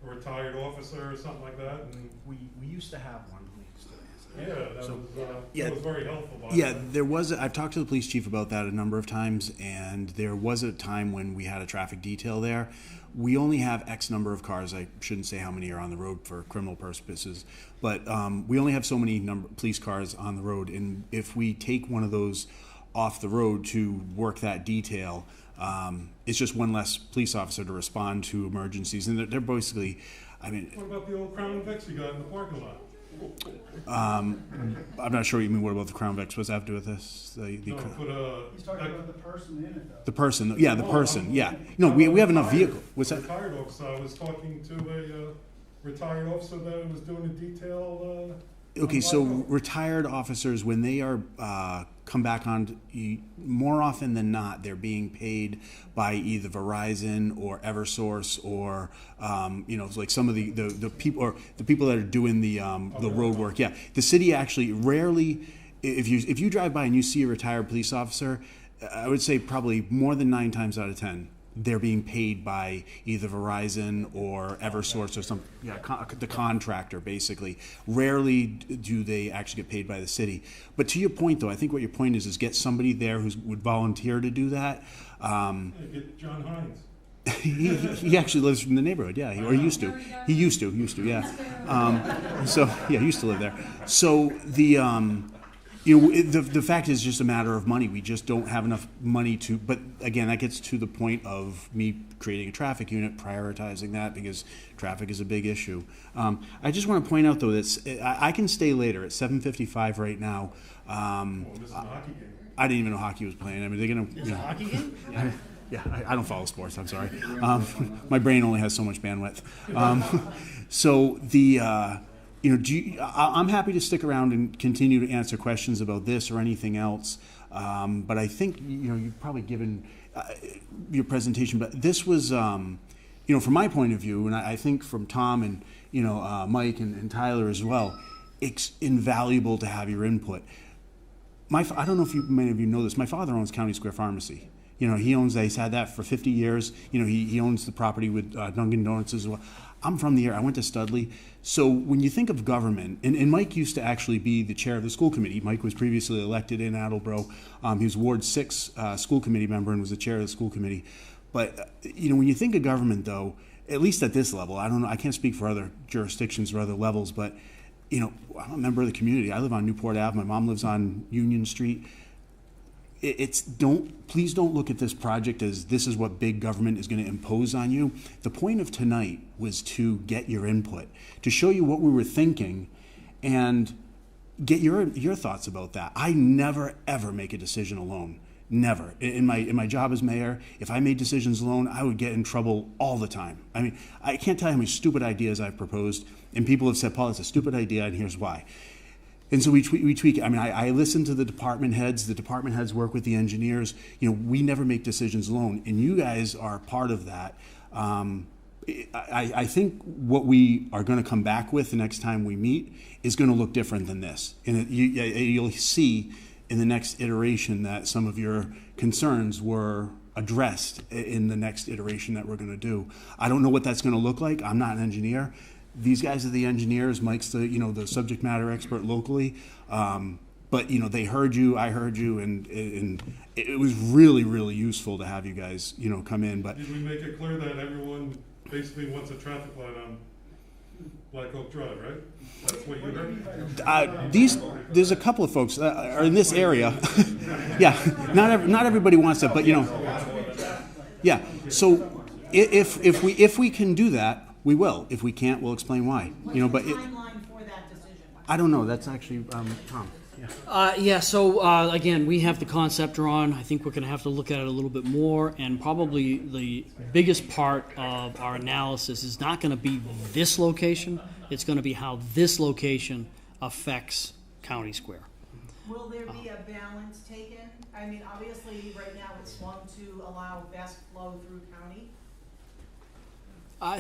retired officer or something like that? And We used to have one. Yeah, that was very helpful. Yeah, there was. I've talked to the police chief about that a number of times, and there was a time when we had a traffic detail there. We only have X number of cars. I shouldn't say how many are on the road for criminal purposes, but we only have so many police cars on the road, and if we take one of those off the road to work that detail, it's just one less police officer to respond to emergencies, and they're basically, I mean. What about the old Crown Vics you got in the parking lot? I'm not sure what you mean. What about the Crown Vics? What's that have to do with this? He's talking about the person in it, though. The person, yeah, the person, yeah. No, we have enough vehicle. What's that? Retired officer. I was talking to a retired officer that was doing a detail. Okay, so retired officers, when they are come back on, more often than not, they're being paid by either Verizon or EverSource or like some of the people or the people that are doing the road work. Yeah, the city actually rarely, if you drive by and you see a retired police officer, I would say probably more than 9 times out of 10. They're being paid by either Verizon or EverSource or some, the contractor, basically. Rarely do they actually get paid by the city. But to your point, though, I think what your point is get somebody there who would volunteer to do that. Get John Hines. He actually lives in the neighborhood, yeah, or he used to. He used to, yeah. He used to live there. So the fact is just a matter of money. We just don't have enough money to, but again, that gets to the point of me creating a traffic unit, prioritizing that because traffic is a big issue. I just want to point out though that I can stay later at 7:55 right now. This is a hockey game. I didn't even know hockey was playing. I mean, they're going to. Is it a hockey game? Yeah, I don't follow sports. I'm sorry. My brain only has so much bandwidth. I'm happy to stick around and continue to answer questions about this or anything else. But I think you've probably given your presentation. But this was, from my point of view, and I think from Tom and Mike and Tyler as well, it's invaluable to have your input. I don't know if many of you know this. My father owns County Square Pharmacy. He owns that. He's had that for 50 years. He owns the property with Dunkin' Donuts as well. I'm from the area. I went to Studley. So when you think of government, and Mike used to actually be the chair of the school committee. Mike was previously elected in Attleboro. He was Ward 6 school committee member and was the chair of the school committee. But, when you think of government, though, at least at this level, I don't know, I can't speak for other jurisdictions or other levels, but, I'm a member of the community. I live on Newport Ave. My mom lives on Union Street. Please don't look at this project as this is what big government is going to impose on you. The point of tonight was to get your input, to show you what we were thinking and get your thoughts about that. I never ever make a decision alone. Never. In my job as mayor, if I made decisions alone, I would get in trouble all the time. I mean, I can't tell you how many stupid ideas I've proposed and people have said, Paul, it's a stupid idea and here's why. And so we tweak it. I mean, I listen to the department heads. The department heads work with the engineers. We never make decisions alone, and you guys are part of that. I think what we are going to come back with the next time we meet is going to look different than this. And you'll see in the next iteration that some of your concerns were addressed in the next iteration that we're going to do. I don't know what that's going to look like. I'm not an engineer. These guys are the engineers. Mike's the subject matter expert locally. But they heard you, I heard you, and it was really, really useful to have you guys come in. But did we make it clear that everyone basically wants a traffic light on Black Oak Drive, right? That's what you heard. There's a couple of folks that are in this area. Yeah, not everybody wants it, but yeah. So if we can do that, we will. If we can't, we'll explain why. What's the timeline for that decision? I don't know. That's actually Tom. So again, we have the concept drawn. I think we're going to have to look at it a little bit more, and probably the biggest part of our analysis is not going to be this location. It's going to be how this location affects County Square. Will there be a balance taken? I mean, obviously, right now it's swung to allow best flow through county.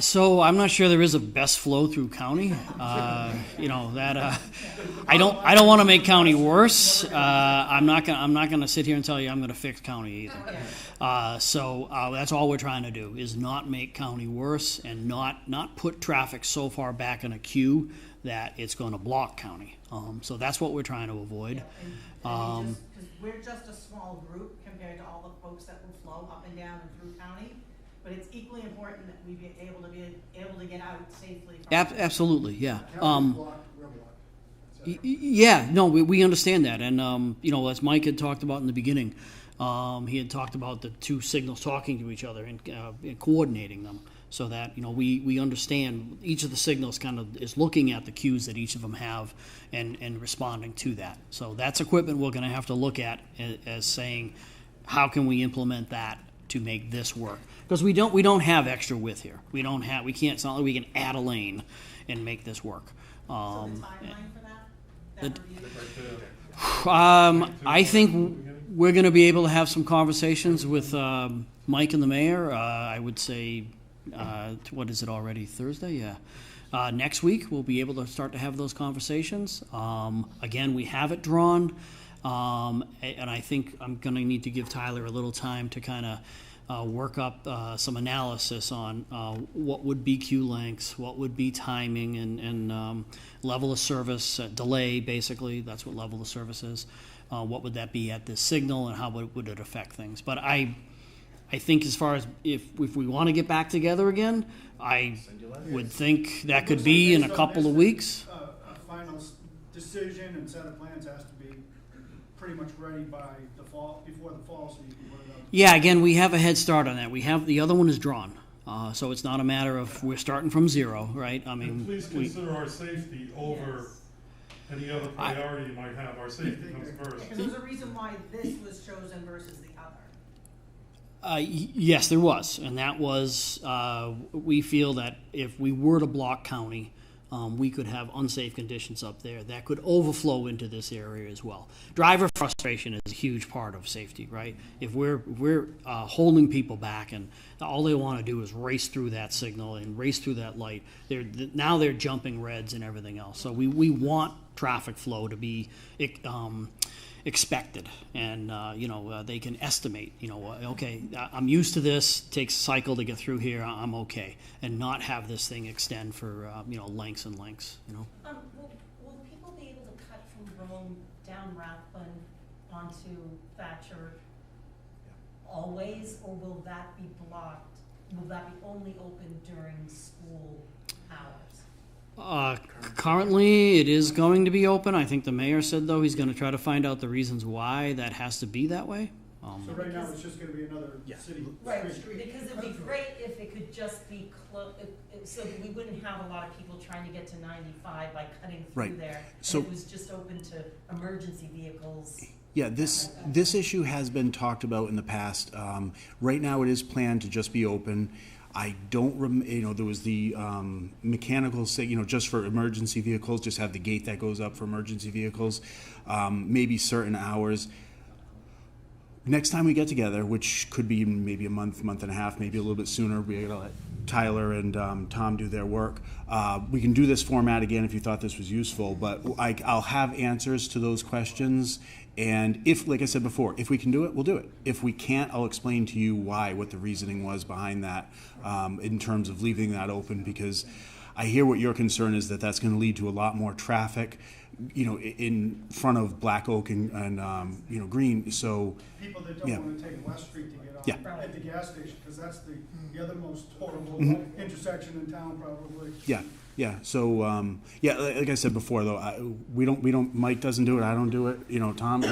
So I'm not sure there is a best flow through county. I don't want to make county worse. I'm not gonna sit here and tell you I'm gonna fix county either. So that's all we're trying to do is not make county worse and not put traffic so far back in a queue that it's going to block county. So that's what we're trying to avoid. Because we're just a small group compared to all the folks that will flow up and down and through county, but it's equally important that we be able to get out safely. Absolutely, yeah. Yeah, no, we understand that, and you know, as Mike had talked about in the beginning, he had talked about the two signals talking to each other and coordinating them, so that, you know, we understand each of the signals kind of is looking at the cues that each of them have and responding to that. So that's equipment we're going to have to look at as saying, how can we implement that to make this work? Because we don't have extra width here. We can't. It's not like we can add a lane and make this work. So the timeline for that? I think we're going to be able to have some conversations with Mike and the mayor. I would say, what is it already? Thursday? Yeah. Next week, we'll be able to start to have those conversations. Again, we have it drawn, and I think I'm going to need to give Tyler a little time to kind of work up some analysis on what would be queue lengths, what would be timing, and level of service, delay, basically. That's what level of service is. What would that be at this signal, and how would it affect things? But I think as far as if we want to get back together again, I would think that could be in a couple of weeks. A final decision and set of plans has to be pretty much ready by the fall, before the fall, so you can put it up. Yeah, again, we have a head start on that. We have the other one is drawn, so it's not a matter of we're starting from zero, right? I mean, and please consider our safety over any other priority you might have. Our safety comes first. Because there's a reason why this was chosen versus the other. Yes, there was, and that was we feel that if we were to block county, we could have unsafe conditions up there that could overflow into this area as well. Driver frustration is a huge part of safety, right? If we're holding people back and all they want to do is race through that signal and race through that light, now they're jumping reds and everything else. So we want traffic flow to be expected, and they can estimate, okay, I'm used to this, takes a cycle to get through here, I'm okay, and not have this thing extend for lengths and lengths. Will people be able to cut from Rome down Rathbun onto Thacher always, or will that be blocked? Will that be only open during school hours? Currently, it is going to be open. I think the mayor said, though, he's going to try to find out the reasons why that has to be that way. So right now, it's just going to be another city street. Because it'd be great if it could just be so that we wouldn't have a lot of people trying to get to 95 by cutting through there. So it was just open to emergency vehicles. Yeah, this issue has been talked about in the past. Right now, it is planned to just be open. I don't, there was the mechanical, just for emergency vehicles, just have the gate that goes up for emergency vehicles, maybe certain hours. Next time we get together, which could be maybe a month and a half, maybe a little bit sooner, we're going to let Tyler and Tom do their work. We can do this format again if you thought this was useful, but I'll have answers to those questions. And if, like I said before, if we can do it, we'll do it. If we can't, I'll explain to you what the reasoning was behind that in terms of leaving that open, because I hear what your concern is, that that's going to lead to a lot more traffic, in front of Black Oak and Green. So people that don't want to take West Street to get off at the gas station, because that's the other most horrible intersection in town, probably. Yeah. So like I said before, though, we don't. Mike doesn't do it. I don't do it. Tom.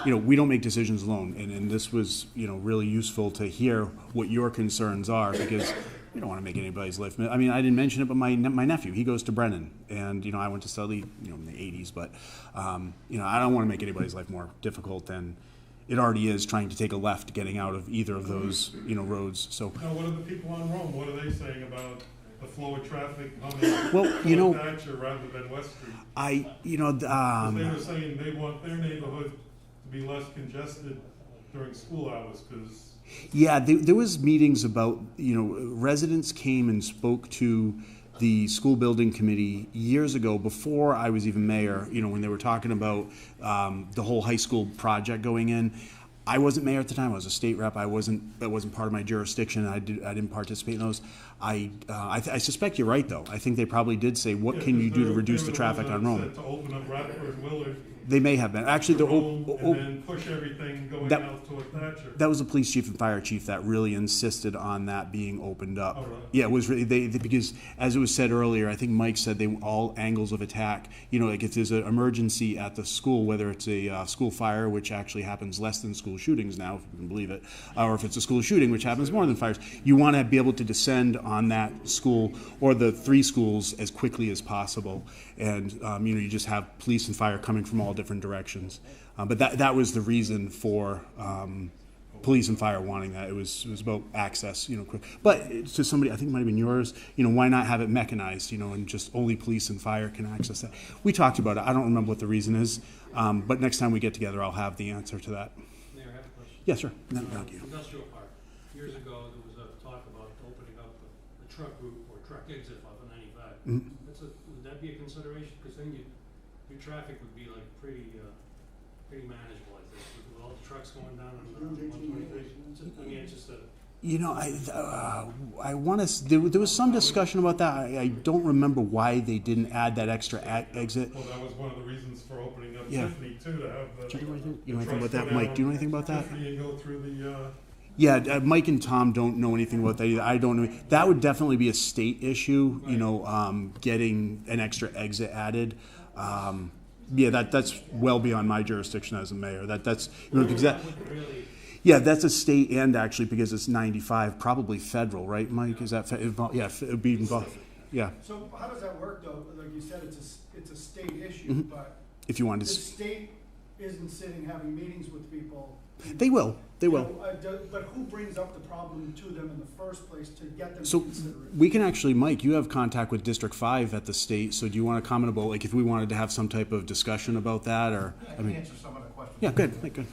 We don't make decisions alone. And this was really useful to hear what your concerns are, because we don't want to make anybody's life. I mean, I didn't mention it, but my nephew, he goes to Brennan, and I went to Studley, in the '80s. But I don't want to make anybody's life more difficult than it already is trying to take a left getting out of either of those roads. So. Now, what are the people on Rome? What are they saying about the flow of traffic coming Thacher rather than West Street? They were saying they want their neighborhood to be less congested during school hours, because... Yeah, there was meetings about, residents came and spoke to the school building committee years ago, before I was even mayor, when they were talking about the whole high school project going in. I wasn't mayor at the time. I was a state rep. That wasn't part of my jurisdiction. I didn't participate in those. I suspect you're right, though. I think they probably did say, what can you do to reduce the traffic on Rome? To open up Rathbun Willard. They may have been. Actually, and then push everything going out toward Thacher. That was the police chief and fire chief that really insisted on that being opened up. Oh, right. Yeah, it was really, because as it was said earlier, I think Mike said all angles of attack, like if there's an emergency at the school, whether it's a school fire, which actually happens less than school shootings now, if you can believe it, or if it's a school shooting, which happens more than fires, you want to be able to descend on that school or the 3 schools as quickly as possible. And, you just have police and fire coming from all different directions. But that was the reason for police and fire wanting that. It was about access, quick. But it's just somebody, I think it might have been yours, why not have it mechanized, and just only police and fire can access that. We talked about it. I don't remember what the reason is, but next time we get together, I'll have the answer to that. Mayor, I have a question. Yes, sir. No, thank you. Industrial park. Years ago, there was a talk about opening up the truck route or truck exit off of 95. Mm-hmm. Would that be a consideration? Because then your traffic would be like pretty manageable, I think, with all the trucks going down on 123. I mean, it's just a... I want to. There was some discussion about that. I don't remember why they didn't add that extra exit. Well, that was one of the reasons for opening up Yeah. Tiffany too, to have the. You know anything about that, Mike? Do you know anything about that? Tiffany and go through the. Yeah, Mike and Tom don't know anything about that either. I don't know. That would definitely be a state issue. Getting an extra exit added. Yeah, that's well beyond my jurisdiction as a mayor. That's because that. Yeah, that's a state and actually because it's 95, probably federal, right, Mike? Is that yeah? It would be involved. Yeah. So how does that work though? Like you said, it's a state issue, Mm-hmm. but if you wanted the to. state isn't sitting having meetings with people. They will. They will. But who brings up the problem to them in the first place to get them So to consider it? we can actually, Mike, you have contact with District 5 at the state, so do you want to comment about, like, if we wanted to have some type of discussion about that, or? I can answer some of the questions. Yeah, good, good.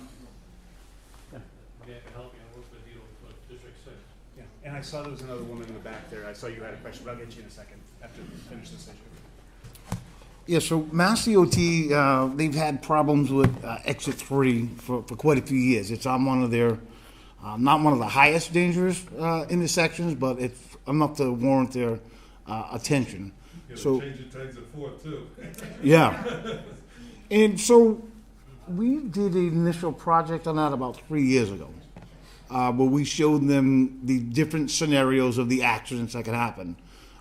Yeah, I can help you. I work with you with District 6. Yeah, and I saw there was another woman in the back there. I saw you had a question, but I'll get you in a second after we finish this issue. Yeah, so Mass DOT, they've had problems with Exit 3 for quite a few years. It's on one of their, not one of the highest dangerous intersections, but it's enough to warrant their attention. Yeah, So, change your tags at 4 too. yeah. And so we did an initial project on that about 3 years ago, where we showed them the different scenarios of the accidents that could happen.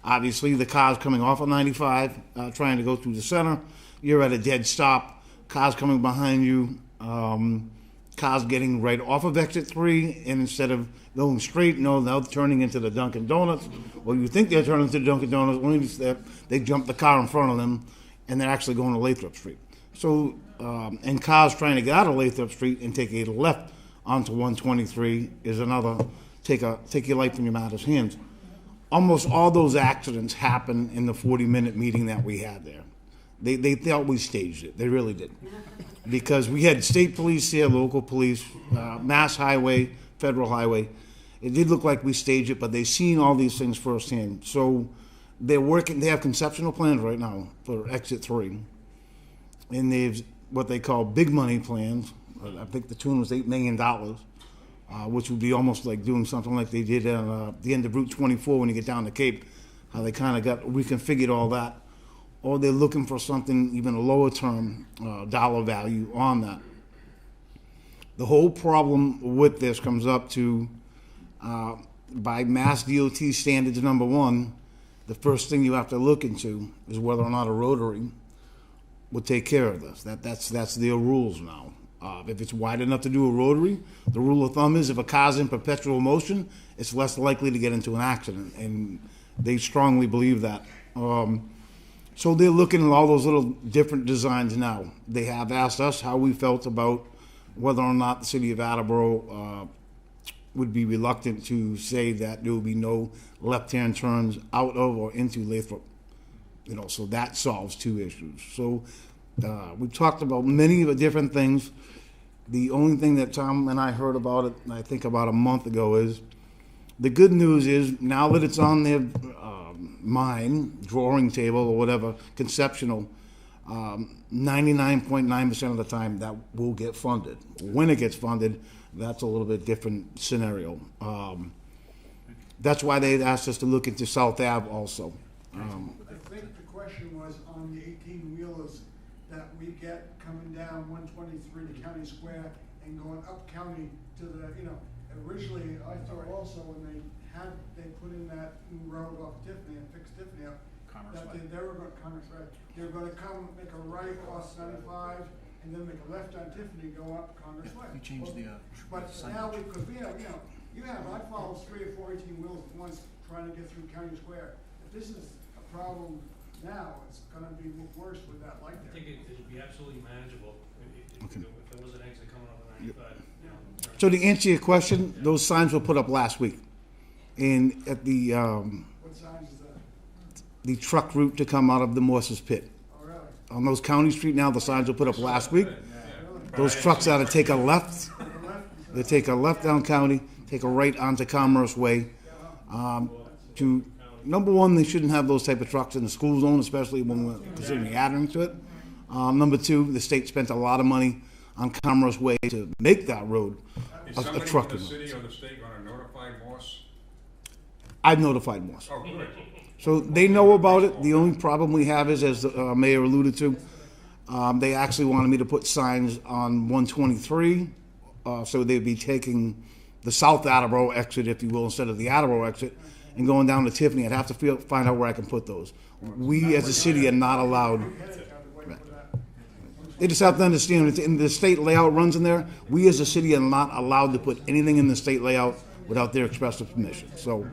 Obviously, the cars coming off of 95, trying to go through the center, you're at a dead stop. Cars coming behind you, cars getting right off of exit 3, and instead of going straight, no, now turning into the Dunkin' Donuts. Well, you think they're turning into the Dunkin' Donuts, only they jump the car in front of them, and they're actually going to Lathrop Street. So, and cars trying to get out of Lathrop Street and take a left onto 123 is another take your life in your matters hands. Almost all those accidents happened in the 40-minute meeting that we had there. They thought we staged it. They really did. Because we had state police here, local police, Mass Highway, Federal Highway. It did look like we staged it, but they've seen all these things firsthand. So they're working, they have conceptual plans right now for Exit 3. And they've what they call big money plans. I think the tune was $8 million. Which would be almost like doing something like they did at the end of Route 24 when you get down the Cape, how they kind of got reconfigured all that. Or they're looking for something even a lower term dollar value on that. The whole problem with this comes up to, by Mass DOT standards number 1, the first thing you have to look into is whether or not a rotary would take care of this. That's their rules now. If it's wide enough to do a rotary, the rule of thumb is if a car's in perpetual motion, it's less likely to get into an accident, and they strongly believe that. So they're looking at all those little different designs now. They have asked us how we felt about whether or not the city of Attleboro would be reluctant to say that there will be no left-hand turns out of or into Lathrop. So that solves 2 issues. So we've talked about many different things. The only thing that Tom and I heard about it, I think about a month ago, is the good news is now that it's on their mind, drawing table or whatever, conceptual, 99.9% of the time that will get funded. When it gets funded, That's a little bit different scenario. That's why they asked us to look into South Ave also. I think the question was on the 18-wheelers that we get coming down 123 to County Square and going up County to the, originally I thought also when they put in that new road off Tiffany and fixed Tiffany up, that they were going to they were going to come make a right off 95 and then make a left on Tiffany, go up Congress Way. You changed the But now because we have, I follow 3 or 4 18-wheelers at once trying to get through County Square. If this is a problem now, it's going to be worse with that light there. I think it'd be absolutely manageable if there was an exit coming up on 95. So to answer your question, those signs were put up last week. And at the What signs is that? the truck route to come out of the Morse's Pit. Oh, really? On those County Street now, the signs were put up last week. Those trucks ought to take a left. They take a left down County, take a right onto Commerce Way. To number one, they shouldn't have those type of trucks in the school zone, especially when we're considering adding to it. Number two, the state spent a lot of money on Commerce Way to make that road Is a somebody truck from the route. city or the state gonna notify Morse? I've notified Morse. Oh, good. So they know about it. The only problem we have is, as the mayor alluded to, they actually wanted me to put signs on 123. So they'd be taking the South Attleboro exit, if you will, instead of the Attleboro exit, and going down to Tiffany. I'd have to find out where I can put those. We, as a city, are not allowed. They just have to understand, it's in the state layout runs in there. We, as a city, are not allowed to put anything in the state layout without their express permission. So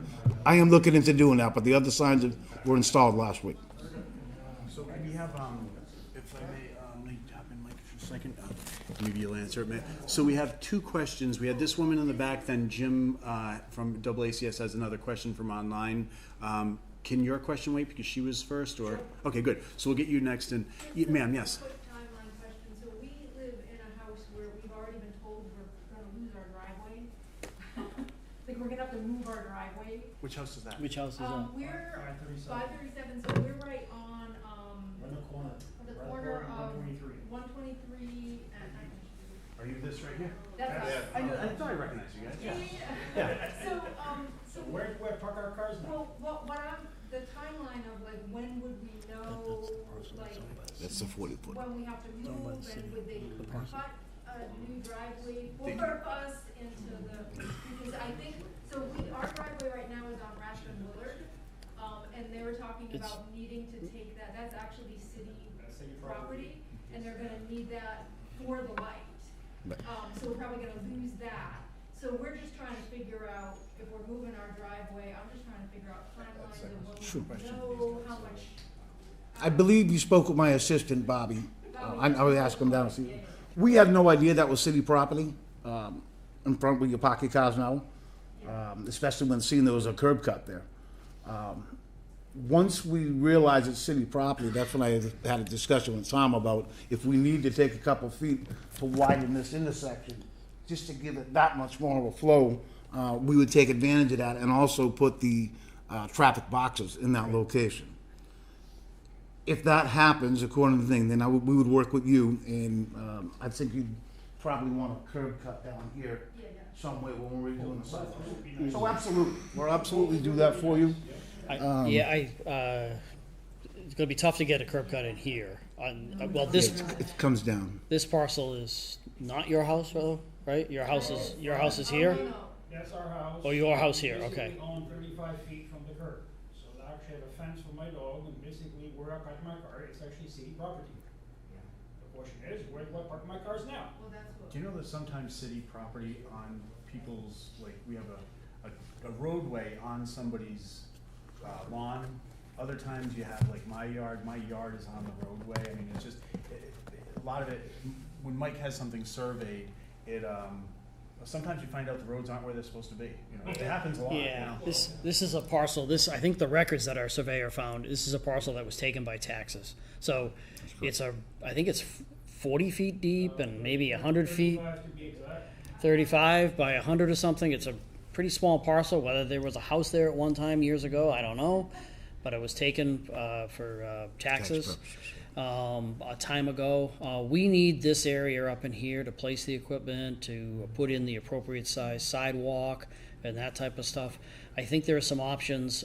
I am looking into doing that, but the other signs were installed last week. So we have, if I may tap in Mike for a second, maybe you'll answer it, man. So we have two questions. We had this woman in the back, then Jim from AACS has another question from online. Can your question wait because she was first, or? Okay, good. So we'll get you next. And ma'am, yes. Timeline question. So we live in a house where we've already been told we're going to lose our driveway. Like we're going to have to move our driveway. Which house is that? Which house is that? We're 537. So we're right on the corner of 123 and Are you this right here? That's us. I thought I recognized you guys. Yeah. So where park our cars now? Well, the timeline of like when would we know like That's the 40-foot. when we have to move and would they cut a new driveway for us into the, because I think, so our driveway right now is on Rathbun Willard, and they were talking about needing to take that's actually city property, and they're gonna need that for the light. So we're probably gonna lose that. So we're just trying to figure out if we're moving our driveway, I'm just trying to figure out timelines of when we know how much. I believe you spoke with my assistant, Bobby. I would ask him down. See, we had no idea that was city property in front where you park your cars now, especially when seeing there was a curb cut there. Once we realized it's city property, that's when I had a discussion with Tom about if we need to take a couple feet to widen this intersection, just to give it that much more of a flow, we would take advantage of that and also put the traffic boxes in that location. If that happens, according to the thing, then we would work with you, and I think you'd probably want a curb cut down here somewhere when we're redoing the sidewalk. So absolutely, we'll absolutely do that for you. It's going to be tough to get a curb cut in here. Well, this it comes down. This parcel is not your house, though, right? Your house is here. That's our house. Oh, your house here. Basically Okay. own 35 feet from the curb. So I actually have a fence for my dog, and basically where I park my car, it's actually city property. The question is, where do I park my cars now? Do you know that sometimes city property on people's, like, we have a roadway on somebody's lawn? Other times you have, like, my yard is on the roadway. I mean, it's just, a lot of it, when Mike has something surveyed, sometimes you find out the roads aren't where they're supposed to be. You know, it happens a lot. Yeah, you know? this is a parcel. I think the records that our surveyor found. This is a parcel that was taken by taxes. So I think it's 40 feet deep and maybe 100 feet. 35 by 100 or something. It's a pretty small parcel. Whether there was a house there at one time years ago, I don't know. But it was taken for taxes. a time ago. We need this area up in here to place the equipment, to put in the appropriate size sidewalk and that type of stuff. I think there are some options.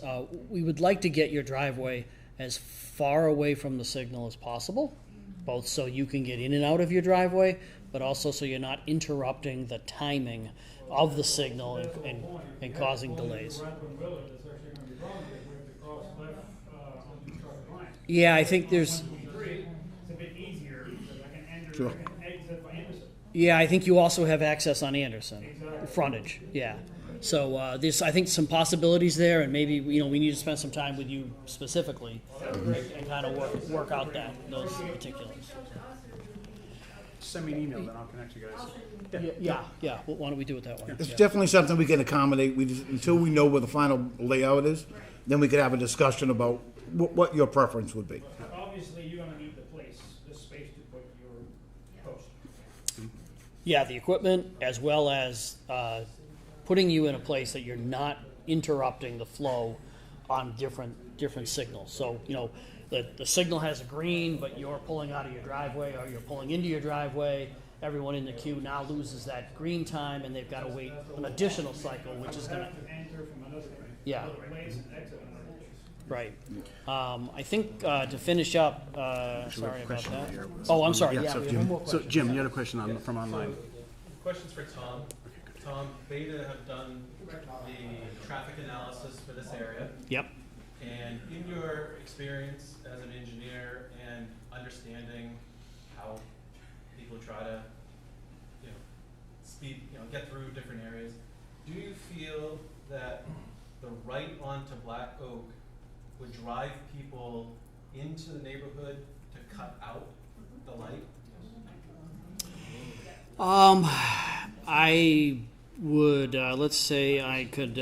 We would like to get your driveway as far away from the signal as possible, both so you can get in and out of your driveway, but also so you're not interrupting the timing of the signal and causing delays. Rathbun Willard, that's actually gonna be wrong, because we have to cross left, on the truck line. Yeah, I think there's. It's a bit easier, because I can enter, Sure. I can exit by Anderson. Yeah, I think you also have access on Anderson, Exactly. frontage, yeah. So there's, I think, some possibilities there, and maybe, we need to spend some time with you specifically and kind of work out those particulars. Send me an email, then I'll connect you guys. Yeah. Well, why don't we do it that way? It's Yeah. definitely something we can accommodate. Until we know what the final layout is, then we could have a discussion about what your preference would be. Obviously, you're gonna need the space to put your post. Yeah, the equipment, as well as putting you in a place that you're not interrupting the flow on different signals. So, the signal has a green, but you're pulling out of your driveway or you're pulling into your driveway. Everyone in the queue now loses that green time, and they've got to wait an additional cycle, which is going to. Enter from another place and exit another place. Right. I think to finish up, sorry about that. Oh, I'm sorry. Yeah, so we have one more So question. Jim, you had a question from online. Questions for Tom. Tom, Beta have done the traffic analysis for this area. Yep. And in your experience as an engineer and understanding how people try to, get through different areas, do you feel that the right onto Black Oak would drive people into the neighborhood to cut out the light? I would, let's say I could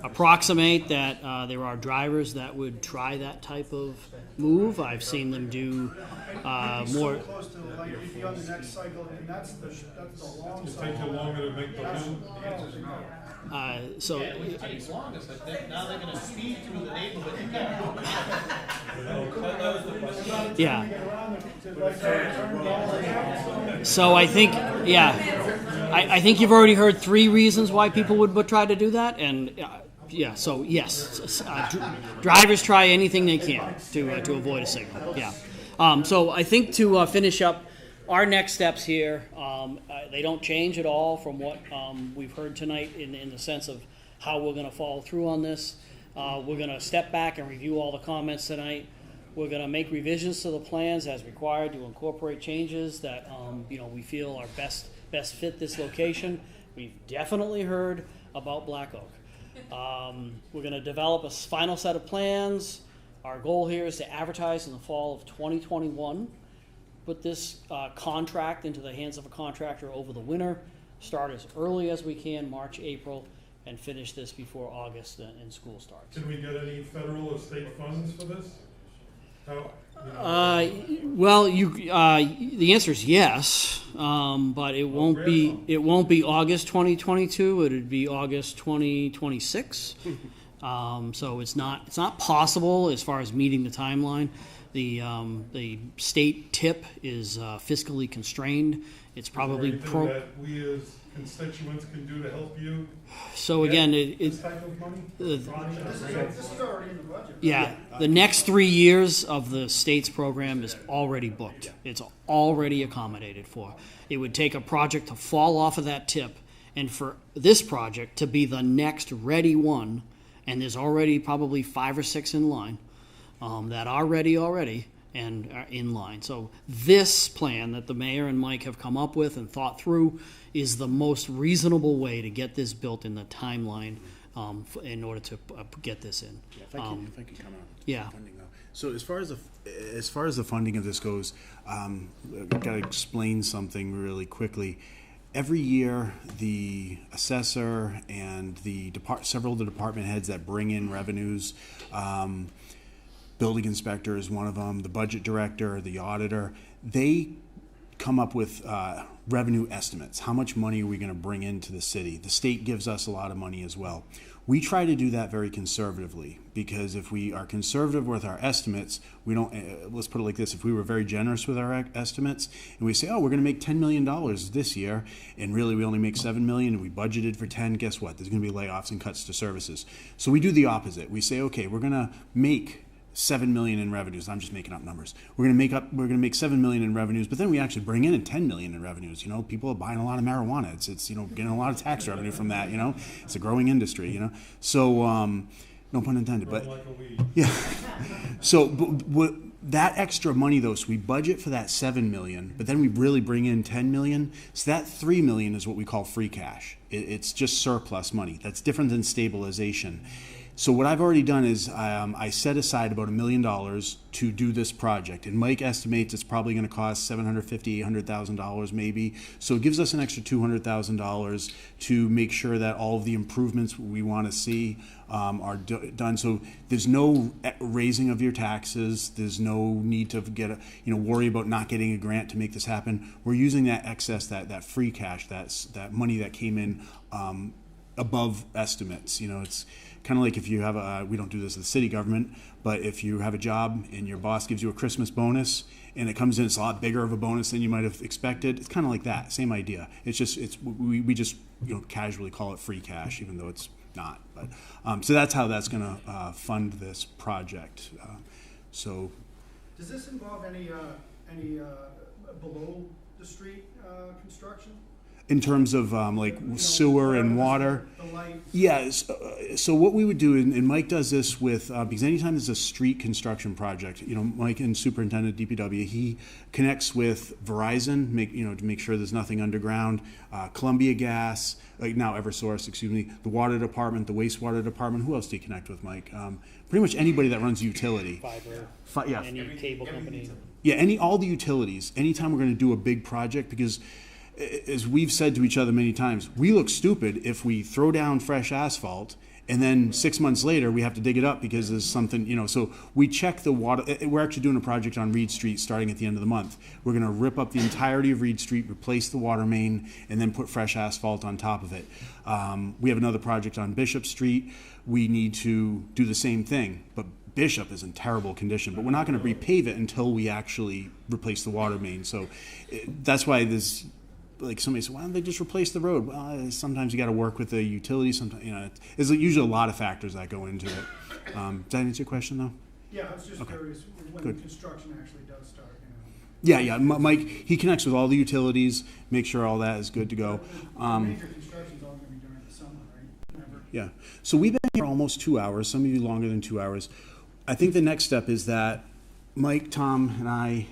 approximate that there are drivers that would try that type of move. I've seen them do more. Close to the light, you'd be on the next cycle, and that's the long It'll cycle. take you longer to make the loop. The answer's no. So Yeah, it would take longer, but now they're gonna speed through the neighborhood to get yeah. So I think, I think you've already heard 3 reasons why people would try to do that, and so yes, drivers try anything they can to avoid a signal. Yeah. So I think to finish up, our next steps here, they don't change at all from what we've heard tonight in the sense of how we're going to follow through on this. We're going to step back and review all the comments tonight. We're going to make revisions to the plans as required to incorporate changes that we feel are best fit this location. We've definitely heard about Black Oak. We're going to develop a final set of plans. Our goal here is to advertise in the fall of 2021. Put this contract into the hands of a contractor over the winter. Start as early as we can, March, April, and finish this before August and school starts. Can we get any federal or state funds for this? Well, the answer is yes, but it won't be August 2022. It would be August 2026. So it's not possible as far as meeting the timeline. The state tip is fiscally constrained. It's probably that we as constituents can do to help you? So again, this type of money? This is already in the budget. Yeah, the next 3 years of the state's program is already booked. It's already accommodated for. It would take a project to fall off of that tip, and for this project to be the next ready one, and there's already probably 5 or 6 in line that are ready already and are in line. So this plan that the mayor and Mike have come up with and thought through is the most reasonable way to get this built in the timeline in order to get this in. Yeah, if I can comment on yeah. funding though. So as far as the funding of this goes, I've got to explain something really quickly. Every year, the assessor and several of the department heads that bring in revenues, building inspector is one of them, the budget director, the auditor, they come up with revenue estimates. How much money are we going to bring into the city? The state gives us a lot of money as well. We try to do that very conservatively, because if we are conservative with our estimates, we don't, let's put it like this, if we were very generous with our estimates and we say, oh, we're going to make $10 million this year, and really we only make $7 million and we budgeted for 10, guess what? There's going to be layoffs and cuts to services. So we do the opposite. We say, okay, we're going to make $7 million in revenues. I'm just making up numbers. We're going to make $7 million in revenues, but then we actually bring in $10 million in revenues. You know, people are buying a lot of marijuana. It's you know, getting a lot of tax revenue from that. You know, it's a growing industry. You know, so no pun intended. But yeah. So but that extra money though, so we budget for that $7 million, but then we really bring in $10 million. So that $3 million is what we call free cash. It's just surplus money. That's different than stabilization. So what I've already done is I set aside about $1 million to do this project, and Mike estimates it's probably going to cost $750,000, $800,000 maybe. So it gives us an extra $200,000 to make sure that all of the improvements we want to see are done. So there's no raising of your taxes. There's no need to worry about not getting a grant to make this happen. We're using that excess, that free cash, that money that came in above estimates. You know, it's kind of like if you have we don't do this in the city government, but if you have a job and your boss gives you a Christmas bonus and it comes in, it's a lot bigger of a bonus than you might have expected. It's kind of like that, same idea. It's just, we just, you know, casually call it free cash, even though it's not. But so that's how that's going to fund this project. So, does this involve any below the street construction? In terms of like sewer and water, yes. So what we would do, and Mike does this with, because anytime there's a street construction project, you know, Mike and Superintendent DPW, he connects with Verizon, to make sure there's nothing underground, Columbia Gas, like now EverSource, excuse me, the water department, the wastewater department. Who else do you connect with, Mike? Pretty much anybody that runs utility. Fiber. Yeah. Any cable company. Yeah. All the utilities. Anytime we're going to do a big project, because as we've said to each other many times, we look stupid if we throw down fresh asphalt and then 6 months later we have to dig it up because there's something, you know. So we check the water. We're actually doing a project on Reed Street starting at the end of the month. We're going to rip up the entirety of Reed Street, replace the water main, and then put fresh asphalt on top of it. We have another project on Bishop Street. We need to do the same thing, but Bishop is in terrible condition, but we're not going to repave it until we actually replace the water main. So that's why this. Like somebody said, why don't they just replace the road? Well, sometimes you got to work with the utility. Sometimes, you know, there's usually a lot of factors that go into it. Does that answer your question, though? Yeah, I was just curious when Good. the construction actually does start. You know. Yeah. Mike, he connects with all the utilities, make sure all that is good to go. Major construction's all going to be during the summer, right? Never. Yeah. So we've been here almost 2 hours. Some of you longer than 2 hours. I think the next step is that Mike, Tom, and I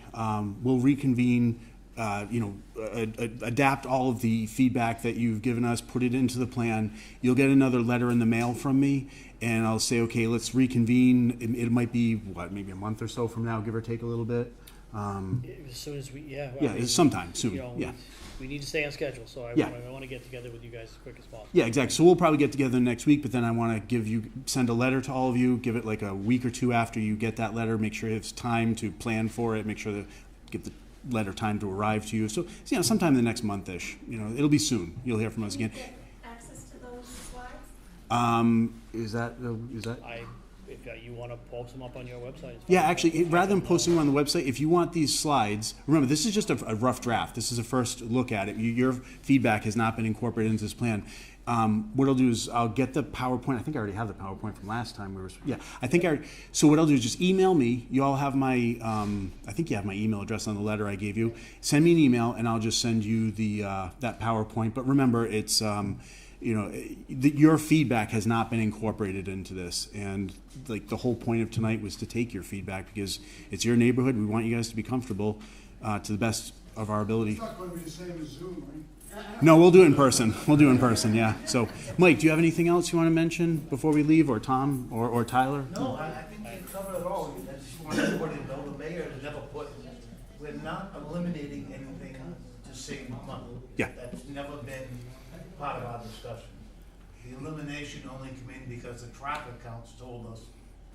will reconvene. Adapt all of the feedback that you've given us, put it into the plan. You'll get another letter in the mail from me, and I'll say, okay, let's reconvene. It might be, maybe a month or so from now, give or take a little bit. As soon as we, sometime soon. You know, yeah. We need to stay on schedule, so I want to get together with you guys as quick as possible. Yeah, exactly. So we'll probably get together next week, but then I want to send a letter to all of you, give it like a week or two after you get that letter, make sure it's time to plan for it, make sure to get the letter time to arrive to you. So you know, sometime in the next month-ish. You know, it'll be soon. You'll hear from us again. Get access to those slides? Is that? If you want to post them up on your website. Yeah, actually, rather than posting them on the website, if you want these slides, remember, this is just a rough draft. This is a first look at it. Your feedback has not been incorporated into this plan. What I'll do is I'll get the PowerPoint. I think I already have the PowerPoint from last time. So what I'll do is just email me. You all have my, I think you have my email address on the letter I gave you. Send me an email and I'll just send you that PowerPoint. But remember, it's, your feedback has not been incorporated into this. And like the whole point of tonight was to take your feedback because it's your neighborhood. We want you guys to be comfortable to the best of our ability. It's not going to be the same as Zoom, right? No, we'll do it in person. Yeah. So, Mike, do you have anything else you want to mention before we leave, or Tom, or Tyler? No, I think you covered it all. I just want everybody to know the mayor has never we're not eliminating anything to save money. Yeah. That's never been part of our discussion. The elimination only came in because the traffic counts told us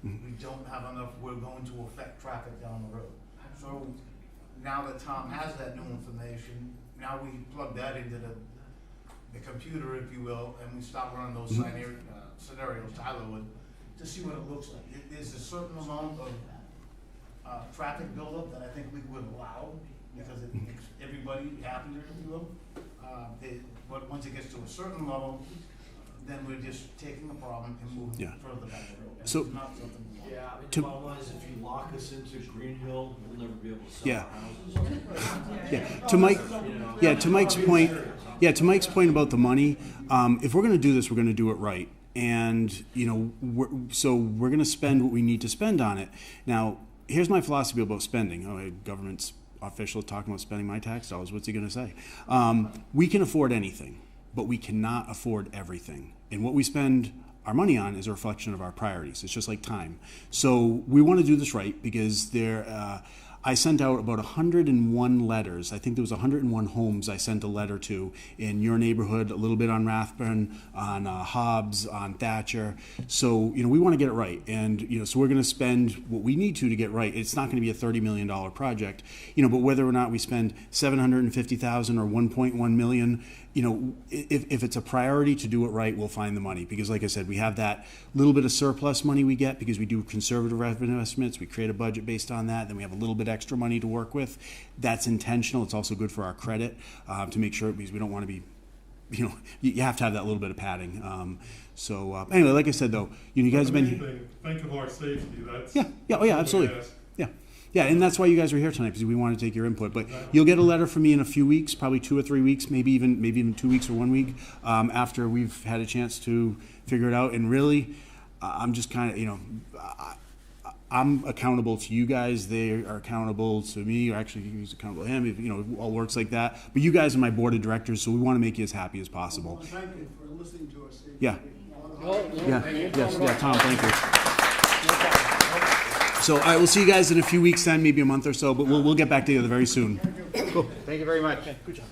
we don't have enough, we're going to affect traffic down the road. So now that Tom has that new information, now we plug that into the computer, if you will, and we start running those scenarios, Tyler would, to see what it looks like. There's a certain amount of traffic buildup that I think we would allow, because it makes everybody happier, if you will. But once it gets to a certain level, then we're just taking the problem and moving further down the road. So- It's not something we want. Yeah, I mean, the bottom line is if you lock us into Green Hill, we'll never be able to sell our houses. Yeah. To Mike's point about the money, if we're going to do this, we're going to do it right. And, we're going to spend what we need to spend on it. Now, here's my philosophy about spending. A government's official talking about spending my tax dollars. What's he going to say? We can afford anything, but we cannot afford everything. And what we spend our money on is a reflection of our priorities. It's just like time. So we want to do this right, because I sent out about 101 letters. I think there was 101 homes I sent a letter to in your neighborhood, a little bit on Rathbun, on Hobbs, on Thacher. So, we want to get it right. And, so we're going to spend what we need to get right. It's not going to be a $30 million project, but whether or not we spend $750,000 or $1.1 million, if it's a priority to do it right, we'll find the money. Because like I said, we have that little bit of surplus money we get because we do conservative revenue estimates. We create a budget based on that. Then we have a little bit extra money to work with. That's intentional. It's also good for our credit to make sure, because we don't want to be, you have to have that little bit of padding. Anyway, like I said, though, you guys have been... Think of our safety. That's absolutely. Yeah, and that's why you guys are here tonight, because we want to take your input. But you'll get a letter from me in a few weeks, probably 2 or 3 weeks, maybe even 2 weeks or 1 week, after we've had a chance to figure it out. And really, I'm just kind of, I'm accountable to you guys. They are accountable to me, or actually he's accountable to him. It all works like that. But you guys are my board of directors, so we want to make you as happy as possible. Well, thank you for listening to us. Yeah, Tom, thank you. So I will see you guys in a few weeks then, maybe a month or so, but we'll get back together very soon. Cool. Thank you very much. Okay, good job.